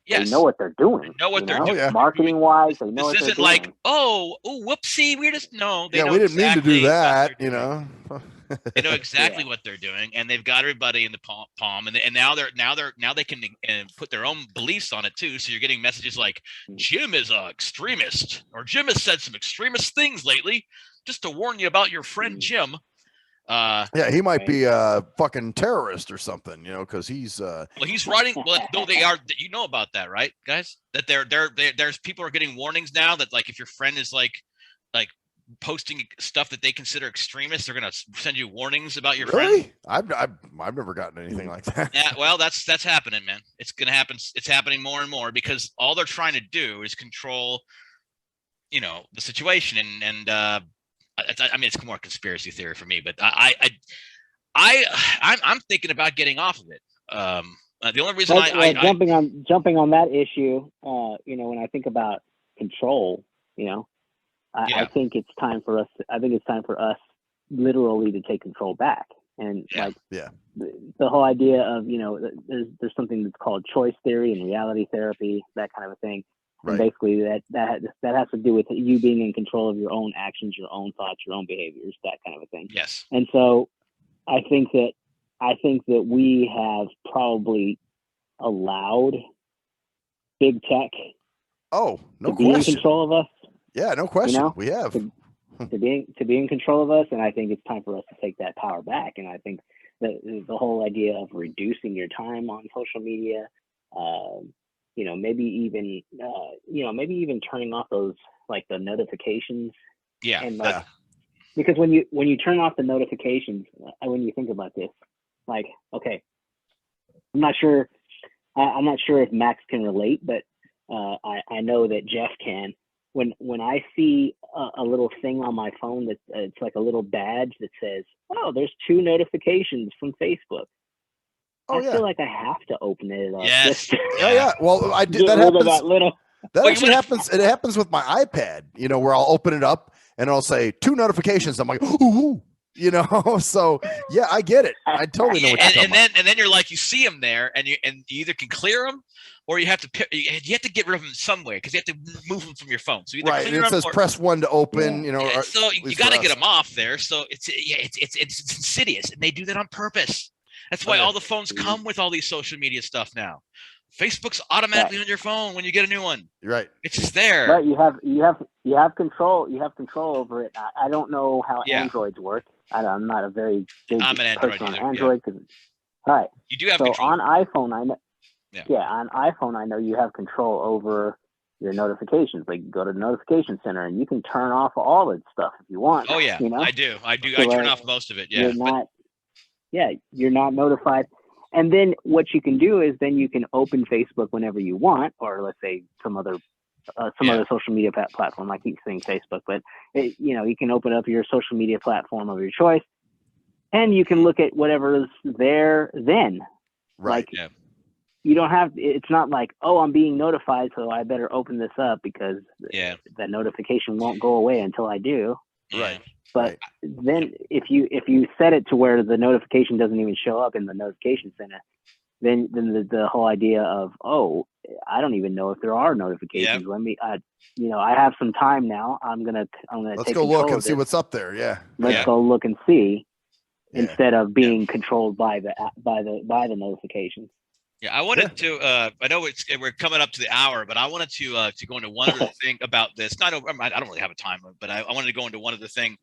they know what they're doing. They know what they're doing. Yeah. Marketing wise, they know what they're doing. This isn't like, whoopsie, we're just they know we didn't mean to do that, They know exactly what they're doing, and they've got everybody in the palm, and now they can put their own beliefs on it too. So you're getting messages like, Jim is an extremist, or Jim has said some extremist things lately, just to warn you about your friend Jim. He might be a fucking terrorist or something, because he's he's writing. Well, no, they are. You know about that, right, guys? That there's people are getting warnings now that, like, if your friend is like posting stuff that they consider extremist, they're gonna send you warnings about your friend. I've never gotten anything like that. Yeah, well, that's happening, man. It's gonna happen. It's happening more and more because all they're trying to do is control, the situation, and I mean, it's more conspiracy theory for me, but I'm thinking about getting off of it. The only reason jumping on that issue, when I think about control, I think it's time for us. I think it's time for us literally to take control back, and the whole idea of there's something that's called choice theory and reality therapy, that kind of a thing. And basically that has to do with you being in control of your own actions, your own thoughts, your own behaviors, that kind of a thing. Yes. And so I think that we have probably allowed big tech to be in control of us. Yeah, no question. We have to be in control of us, and I think it's time for us to take that power back. And I think that the whole idea of reducing your time on social media, maybe even turning off those, like, the notifications. Yeah. And because when you turn off the notifications, when you think about this, like, okay, I'm not sure if Max can relate, but I know that Jeff can. When I see a little thing on my phone that it's like a little badge that says, "Oh, there's 2 notifications from Facebook." I feel like I have to open it up. Yes. Yeah. Well, I did. That happens. That actually happens. It happens with my iPad. Where I'll open it up and it'll say 2 notifications. I'm like, ooh. So yeah, I get it. I totally know what you're talking about. And then you're like, you see them there, and you either can clear them, or you have to get rid of them in some way because you have to move them from your phone. So right, and it says press 1 to open. So you got to get them off there. So it's insidious, and they do that on purpose. That's why all the phones come with all these social media stuff now. Facebook's automatically on your phone when you get a new one. Right. It's just there. Right. You have control. You have control over it. I don't know how Androids work. I'm not a very big person on Android. All right. You do have control. So on iPhone, I know. Yeah. On iPhone, I know you have control over your notifications. Like, go to the notification center and you can turn off all that stuff if you want. Oh yeah, I do. So I turn off most of it. Yeah. You're not notified. And then what you can do is then you can open Facebook whenever you want, or let's say some other social media platform. I keep saying Facebook, but you can open up your social media platform of your choice, and you can look at whatever is there then. Right. Like, you don't have. It's not like, oh, I'm being notified, so I better open this up because that notification won't go away until I do. Right. But then if you set it to where the notification doesn't even show up in the notification center, then the whole idea of, oh, I don't even know if there are notifications. Let me, I have some time now. I'm gonna let's take go look and of see this. what's up there. Yeah. Let's go look and see instead of being Yeah. controlled by the notifications. Yeah, I wanted to. I know we're coming up to the hour, but I wanted to go into one other thing about this. I don't really have a time, but I wanted to go into one other thing.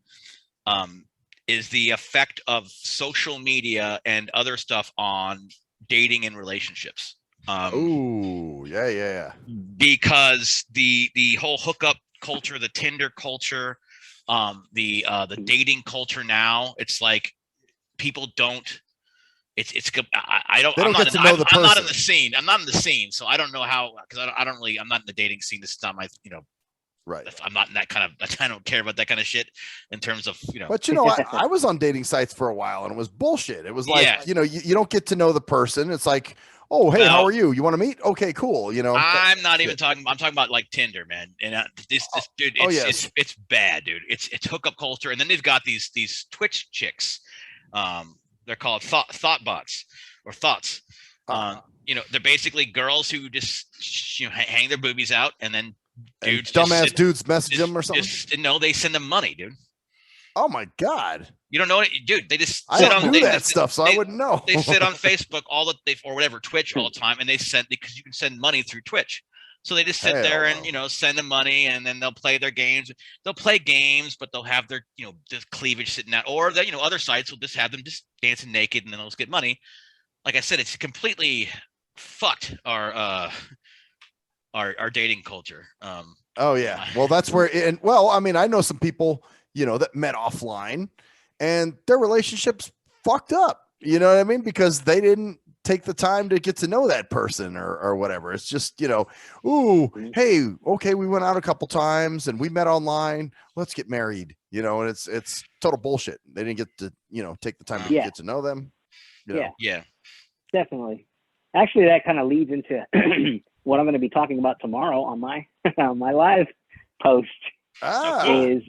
Is the effect of social media and other stuff on dating and relationships. Oh, yeah. Because the whole hookup culture, the Tinder culture, the dating culture now, it's like people don't. I don't. They don't I'm not. get to know the person. I'm not in the scene. I'm not in the scene, so I don't know how. Because I don't really. I'm not in the dating scene. This time, right. I'm not in that kind of. I don't care about that kind of shit in terms of But I was on dating sites for a while, and it was bullshit. It was like you don't get to know the person. It's like, oh, hey, how are you? You want to meet? Okay, cool. I'm not even talking. I'm talking about like Tinder, man. And this dude, it's bad, dude. It's hookup culture, and then they've got these Twitch chicks. They're called thought bots or thoughts. They're basically girls who just hang their boobies out, and then dudes, dumbass dudes message them or something. No, they send them money, dude. Oh my god! You don't know it, dude. They just I don't do that stuff, so I wouldn't know. They sit on Facebook or whatever Twitch all the time, and because you can send money through Twitch. So they just sit there and send them money, and then they'll play their games. They'll play games, but they'll have their this cleavage sitting out, or the other sites will just have them just dancing naked, and then they'll just get money. Like I said, it's completely fucked our dating culture. Oh yeah, well that's where I know some people that met offline, and their relationships fucked up. You know what I mean? Because they didn't take the time to get to know that person or whatever. It's just, ooh, hey, okay, we went out a couple times and we met online. Let's get married, and it's total bullshit. They didn't get to, take the time to get to know them. Yeah, definitely. Actually, that kind of leads into what I'm going to be talking about tomorrow on my on my live post. Is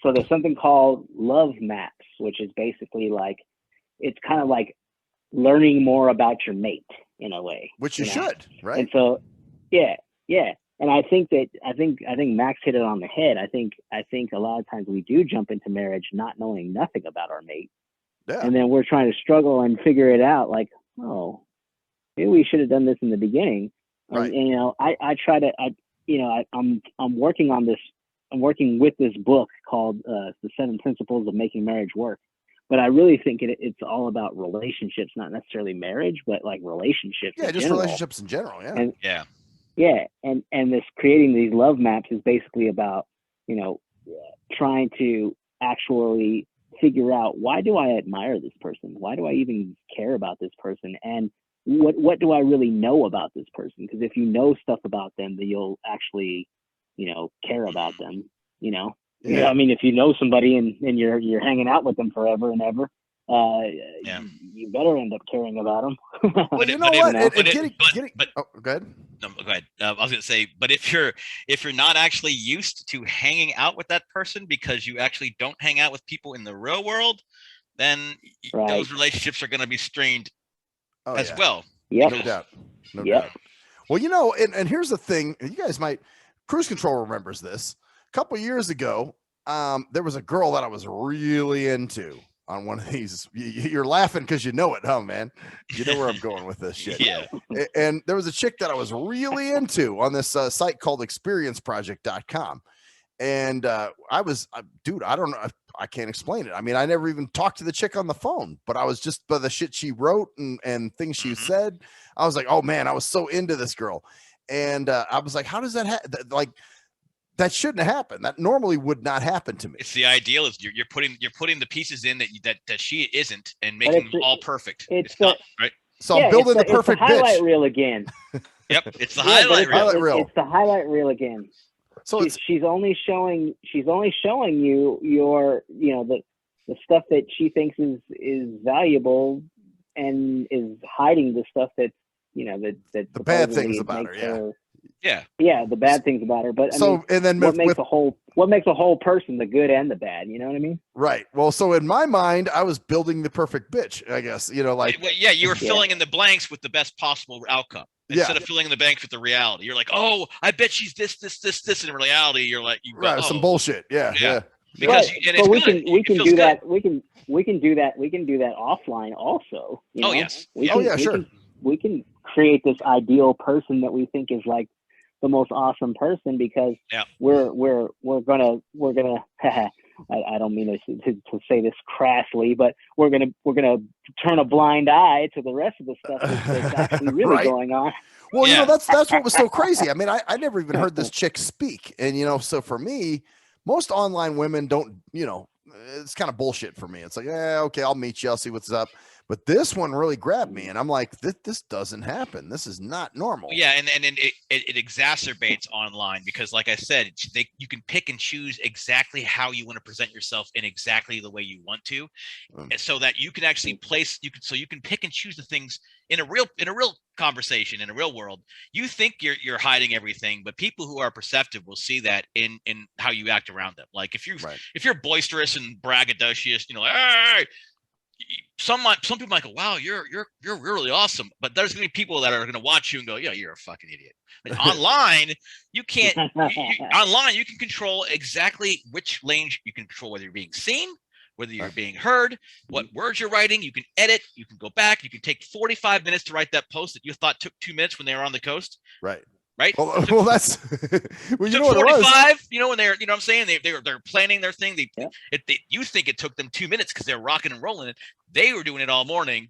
so there's something called love maps, which is basically like, it's kind of like learning more about your mate in a way, which you should, right? And so, yeah. And I think Max hit it on the head. I think a lot of times we do jump into marriage not knowing nothing about our mate, and then we're trying to struggle and figure it out. Like, oh, maybe we should have done this in the beginning. Right. And I try to, I'm working on this. I'm working with this book called The 7 Principles of Making Marriage Work. But I really think it's all about relationships, not necessarily marriage, but like relationships. Yeah, just relationships in general. Yeah. And this creating these love maps is basically about, trying to actually figure out, why do I admire this person? Why do I even care about this person? And what do I really know about this person? Because if you know stuff about them, then you'll actually, care about them, Yeah, I mean, if you know somebody and you're hanging out with them forever and ever, you better end up caring about them. Well, you know what? Go ahead. No, go ahead. I was going to say, but if you're not actually used to hanging out with that person because you actually don't hang out with people in the real world, then those relationships are going to be strained as well. Yeah, no doubt. No doubt. Well, and here's the thing: you guys might. Cruise Control remembers this. A couple years ago, there was a girl that I was really into on one of these. You're laughing because you know it, huh, man? You know where I'm going with this shit. Yeah. And there was a chick that I was really into on this site called experienceproject.com. And I don't know. I can't explain it. I mean, I never even talked to the chick on the phone, but I was just by the shit she wrote and things she said. I was like, oh man, I was so into this girl. And I was like, how does that happen? Like, that shouldn't happen. That normally would not happen to me. It's the ideal is you're putting the pieces in that she isn't and making them all perfect. It's not, right? So I'm building the perfect it's the highlight reel again. Yep, it's the highlight reel. It's the highlight reel again. So she's only showing you your the stuff that she thinks is valuable, and is hiding the stuff that's the bad things about her. Yeah, the bad things about her. But I mean, and then what makes a whole person, the good and the bad? You know what I mean? Right. Well, so in my mind, I was building the perfect bitch, I guess, like. Well, yeah, you were filling in the blanks with the best possible outcome instead of filling in the blanks with the reality. You're like, oh, I bet she's this. In reality, you're like, you go, some bullshit. Yeah. Because we can do that. We can do that offline also. You know? Oh yes. Sure. We can create this ideal person that we think is like the most awesome person because we're gonna I don't mean to say this crassly, but we're gonna turn a blind eye to the rest of the stuff that's actually really going on. Well, that's what was so crazy. I mean, I never even heard this chick speak, and so for me, most online women don't, it's kind of bullshit for me. It's like, okay, I'll meet you, I'll see what's up. But this one really grabbed me, and I'm like, this doesn't happen. This is not normal. Yeah, and it exacerbates online because, like I said, you can pick and choose exactly how you want to present yourself in exactly the way you want to, and so that you can actually you can pick and choose the things in a real conversation in a real world. You think you're hiding everything, but people who are perceptive will see that in how you act around them. Like if you're boisterous and braggadocious, hey. Some people might go, wow, you're really awesome, but there's gonna be people that are gonna watch you and go, yeah, you're a fucking idiot. But online, you can't. Online, you can control exactly which lanes you can control, whether you're being seen, whether you're being heard, what words you're writing. You can edit. You can go back. You can take 45 minutes to write that post that you thought took 2 minutes when they were on the coast. Right. Well, that's well, you know what 45. When they're, what I'm saying, they're planning their thing. You think it took them 2 minutes because they're rocking and rolling it. They were doing it all morning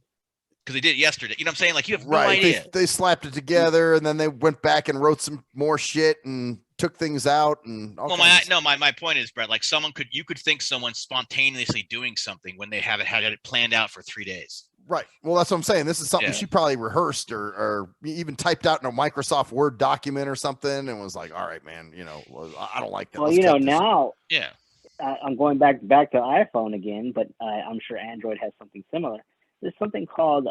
because they did it yesterday. You know what I'm saying? Like you have no idea. They slapped it together and then they went back and wrote some more shit and took things out and. My point is, Brett. Like you could think someone's spontaneously doing something when they haven't had it planned out for 3 days. Right. Well, that's what I'm saying. This is something she probably rehearsed or even typed out in a Microsoft Word document or something and was like, all right, man, I don't like that. Well, now I'm going back to iPhone again, but I'm sure Android has something similar. There's something called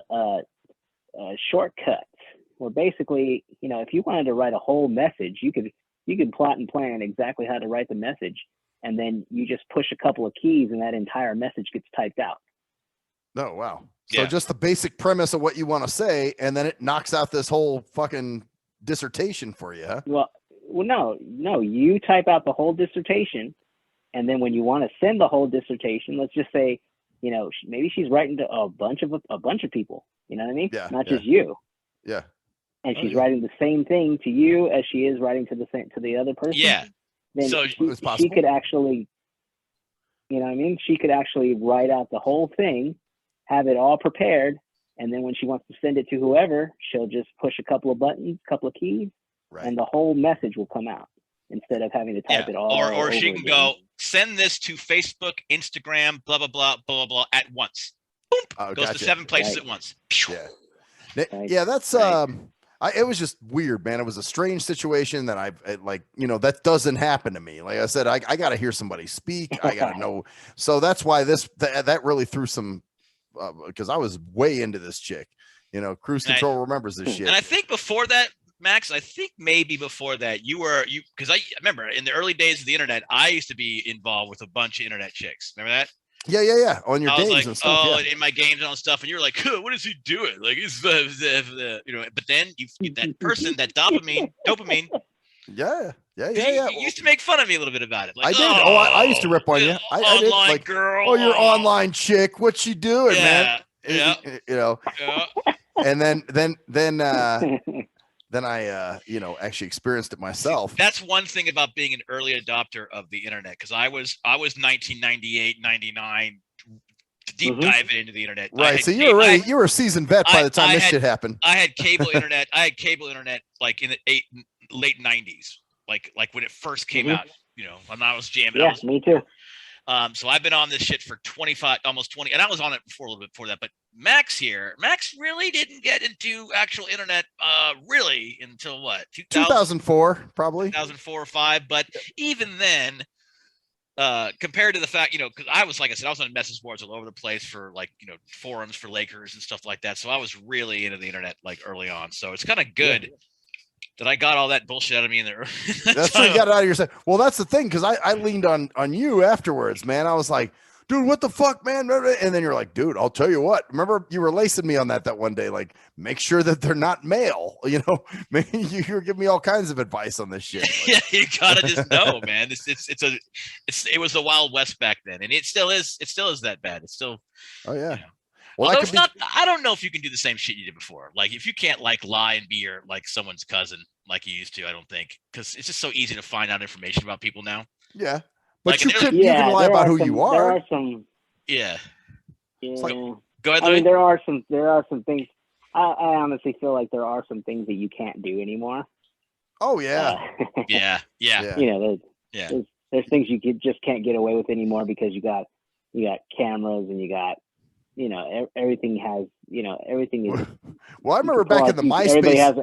shortcuts where basically, if you wanted to write a whole message, you could plot and plan exactly how to write the message. And then you just push a couple of keys and that entire message gets typed out. Oh, wow. So just the basic premise of what you want to say, and then it knocks out this whole fucking dissertation for you, huh? Well, no. You type out the whole dissertation, and then when you want to send the whole dissertation, let's just say, maybe she's writing to a bunch of people. You know what I mean? Yeah. Not just you. Yeah. And she's writing the same thing to you as she is writing to the other person. Yeah. Then so she could actually, she could actually write out the whole thing, have it all prepared, and then when she wants to send it to whoever, she'll just push a couple of buttons, couple of keys, and the whole message will come out instead of having to type it all. Or she can go, send this to Facebook, Instagram, blah blah blah blah blah at once. Boom, goes to 7 places at once. Yeah, that's it was just weird, man. It was a strange situation that that doesn't happen to me. Like I said, I got to hear somebody speak. I got to know. So that's why that really threw some. Because I was way into this chick, Cruise Control remembers this shit. And I think before that, Max, because I remember in the early days of the internet, I used to be involved with a bunch of internet chicks. Remember that? Yeah. On your games and stuff. In my games and all stuff, and you were like, "What is he doing?" Like he's, But then you that person, that dopamine. Yeah. You used to make fun of me a little bit about it. Like, I did. I used to rip on you. I did. Like, girl. Oh, you're online chick. What she doing, man? Yeah. And then I, actually experienced it myself. See, that's one thing about being an early adopter of the internet, because I was 1998, 99. Deep diving into the internet. Right. So you were a seasoned vet by the time this shit happened. I had cable internet. Like in the late 90s. Like when it first came out, when I was jamming. Yeah, me too. So I've been on this shit for 25, almost 20, and I was on it a little bit before that. But Max really didn't get into actual internet really until what? 2004, probably. 2004 or 5. But even then, compared to the fact, because I was, like I said, I was on message boards all over the place for forums for Lakers and stuff like that. So I was really into the internet like early on. So it's kind of good that I got all that bullshit out of me in there. That's what you got it out of your set. Well, that's the thing, because I leaned on you afterwards, man. I was like, dude, what the fuck, man? And then you're like, dude, I'll tell you what. Remember, you were lacing me on that one day. Like, make sure that they're not male. You know, maybe you were giving me all kinds of advice on this shit. Like, yeah, you gotta just know, man. It was the Wild West back then, and it still is. It still is that bad. It's still. Oh yeah. You know. Well, although it's not. I don't know if you can do the same shit you did before. Like, if you can't lie and be your someone's cousin like you used to, I don't think, because it's just so easy to find out information about people now. Yeah. But like, you can lie about who you are. There are some. Yeah. Like, go ahead, I Louie. mean, there are some things. I honestly feel like there are some things that you can't do anymore. Oh yeah. Yeah. You know, there's things you just can't get away with anymore because you got cameras and you got, you know, everything has, you know, everything is. Well, I remember back in the MySpace.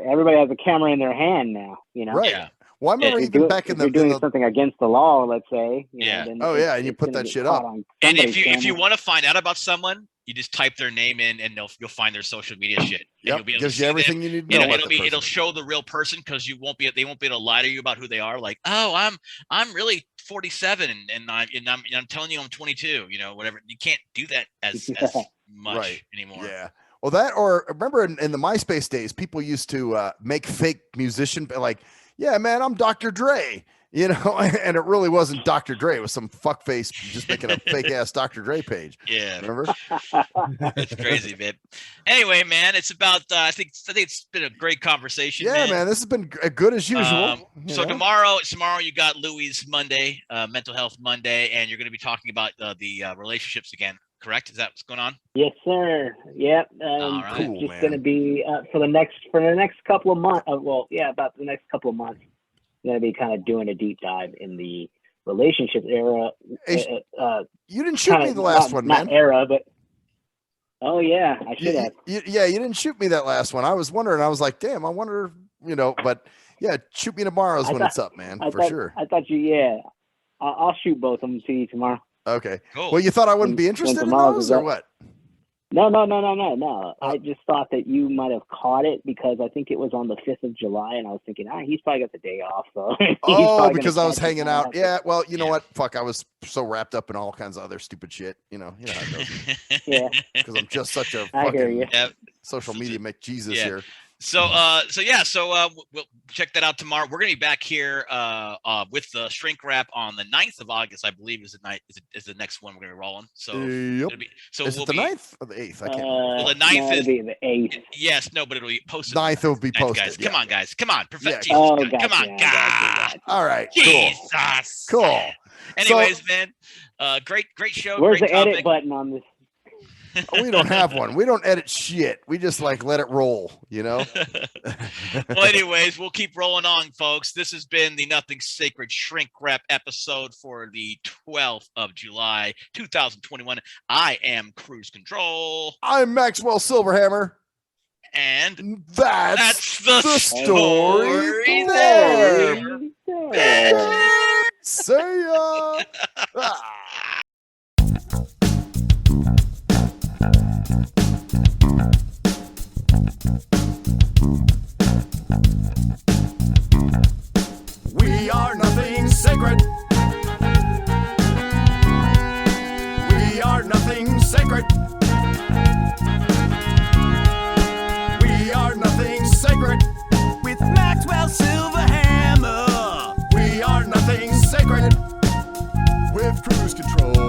Everybody has a camera in their hand now. You know. Right. Yeah. Well, I remember even back in you're doing something against the law, let's say. Yeah. Know, and you put that shit up. And if you want to find out about someone, you just type their name in, and you'll find their social media shit. Yep. Gives you everything you need to know. It'll show the real person, because they won't be able to lie to you about who they are. Like, oh, I'm really 47 and I'm telling you I'm 22. You know, whatever. You can't do that as much anymore. Yeah. Well, that, or remember in the MySpace days, people used to make fake musician, like, yeah, man, I'm Dr. Dre, you know, and it really wasn't Dr. Dre. It was some fuckface just making a fake ass Dr. Dre page. Yeah. Remember? It's crazy, man. Anyway, man, it's about, I think it's been a great conversation. Yeah, man, this has been good as usual. So tomorrow you got Louie's Monday, Mental Health Monday, and you're going to be talking about the relationships again. Correct? Is that what's going on? Yes, sir. Yep. All right. Cool, just going to be for the next couple of months. About the next couple of months, I'm going to be kind of doing a deep dive in the relationship era. You didn't shoot me the last one, man. Not era, but oh yeah, I should have. You didn't shoot me that last one. I was wondering. I was like, damn, I wonder, you know. But yeah, shoot me tomorrow when it's up, man, for sure. I thought you. Yeah, I'll shoot both of them to you tomorrow. Okay. Cool. Well, you thought I wouldn't be interested in those, or what? No. I just thought that you might have caught it because I think it was on the 5th of July, and I was thinking, he's probably got the day off. So because I was hanging out. Yeah. Well, you know what? Fuck, I was so wrapped up in all kinds of other stupid shit. You know how it goes. Yeah. Because I'm just such a fucking social media McJesus here. So we'll check that out tomorrow. We're gonna be back here with the shrink wrap on the 9th of August, I believe is the next one we're gonna be rolling. So yep. Is it the 9th or the 8th? I can't remember. Well, the 9th is the 8th. Yes, no, but it'll be posted. 9th will be posted. Guys. Come on, guys. Come on. Yeah. Come on, God. All right. Jesus. Cool. Anyways, man, great show. Where's great the topic. edit button on this? We don't have one. We don't edit shit. We just let it roll, you know? Well, anyways, we'll keep rolling on, folks. This has been the Nothing Sacred Shrink Wrap episode for the 12th of July, 2021. I am Cruise Control. I'm Maxwell Silverhammer. And that's the story there. See ya. We are nothing sacred. We are nothing sacred. We are nothing sacred. With Maxwell Silverhammer. We are nothing sacred. With Cruise Control.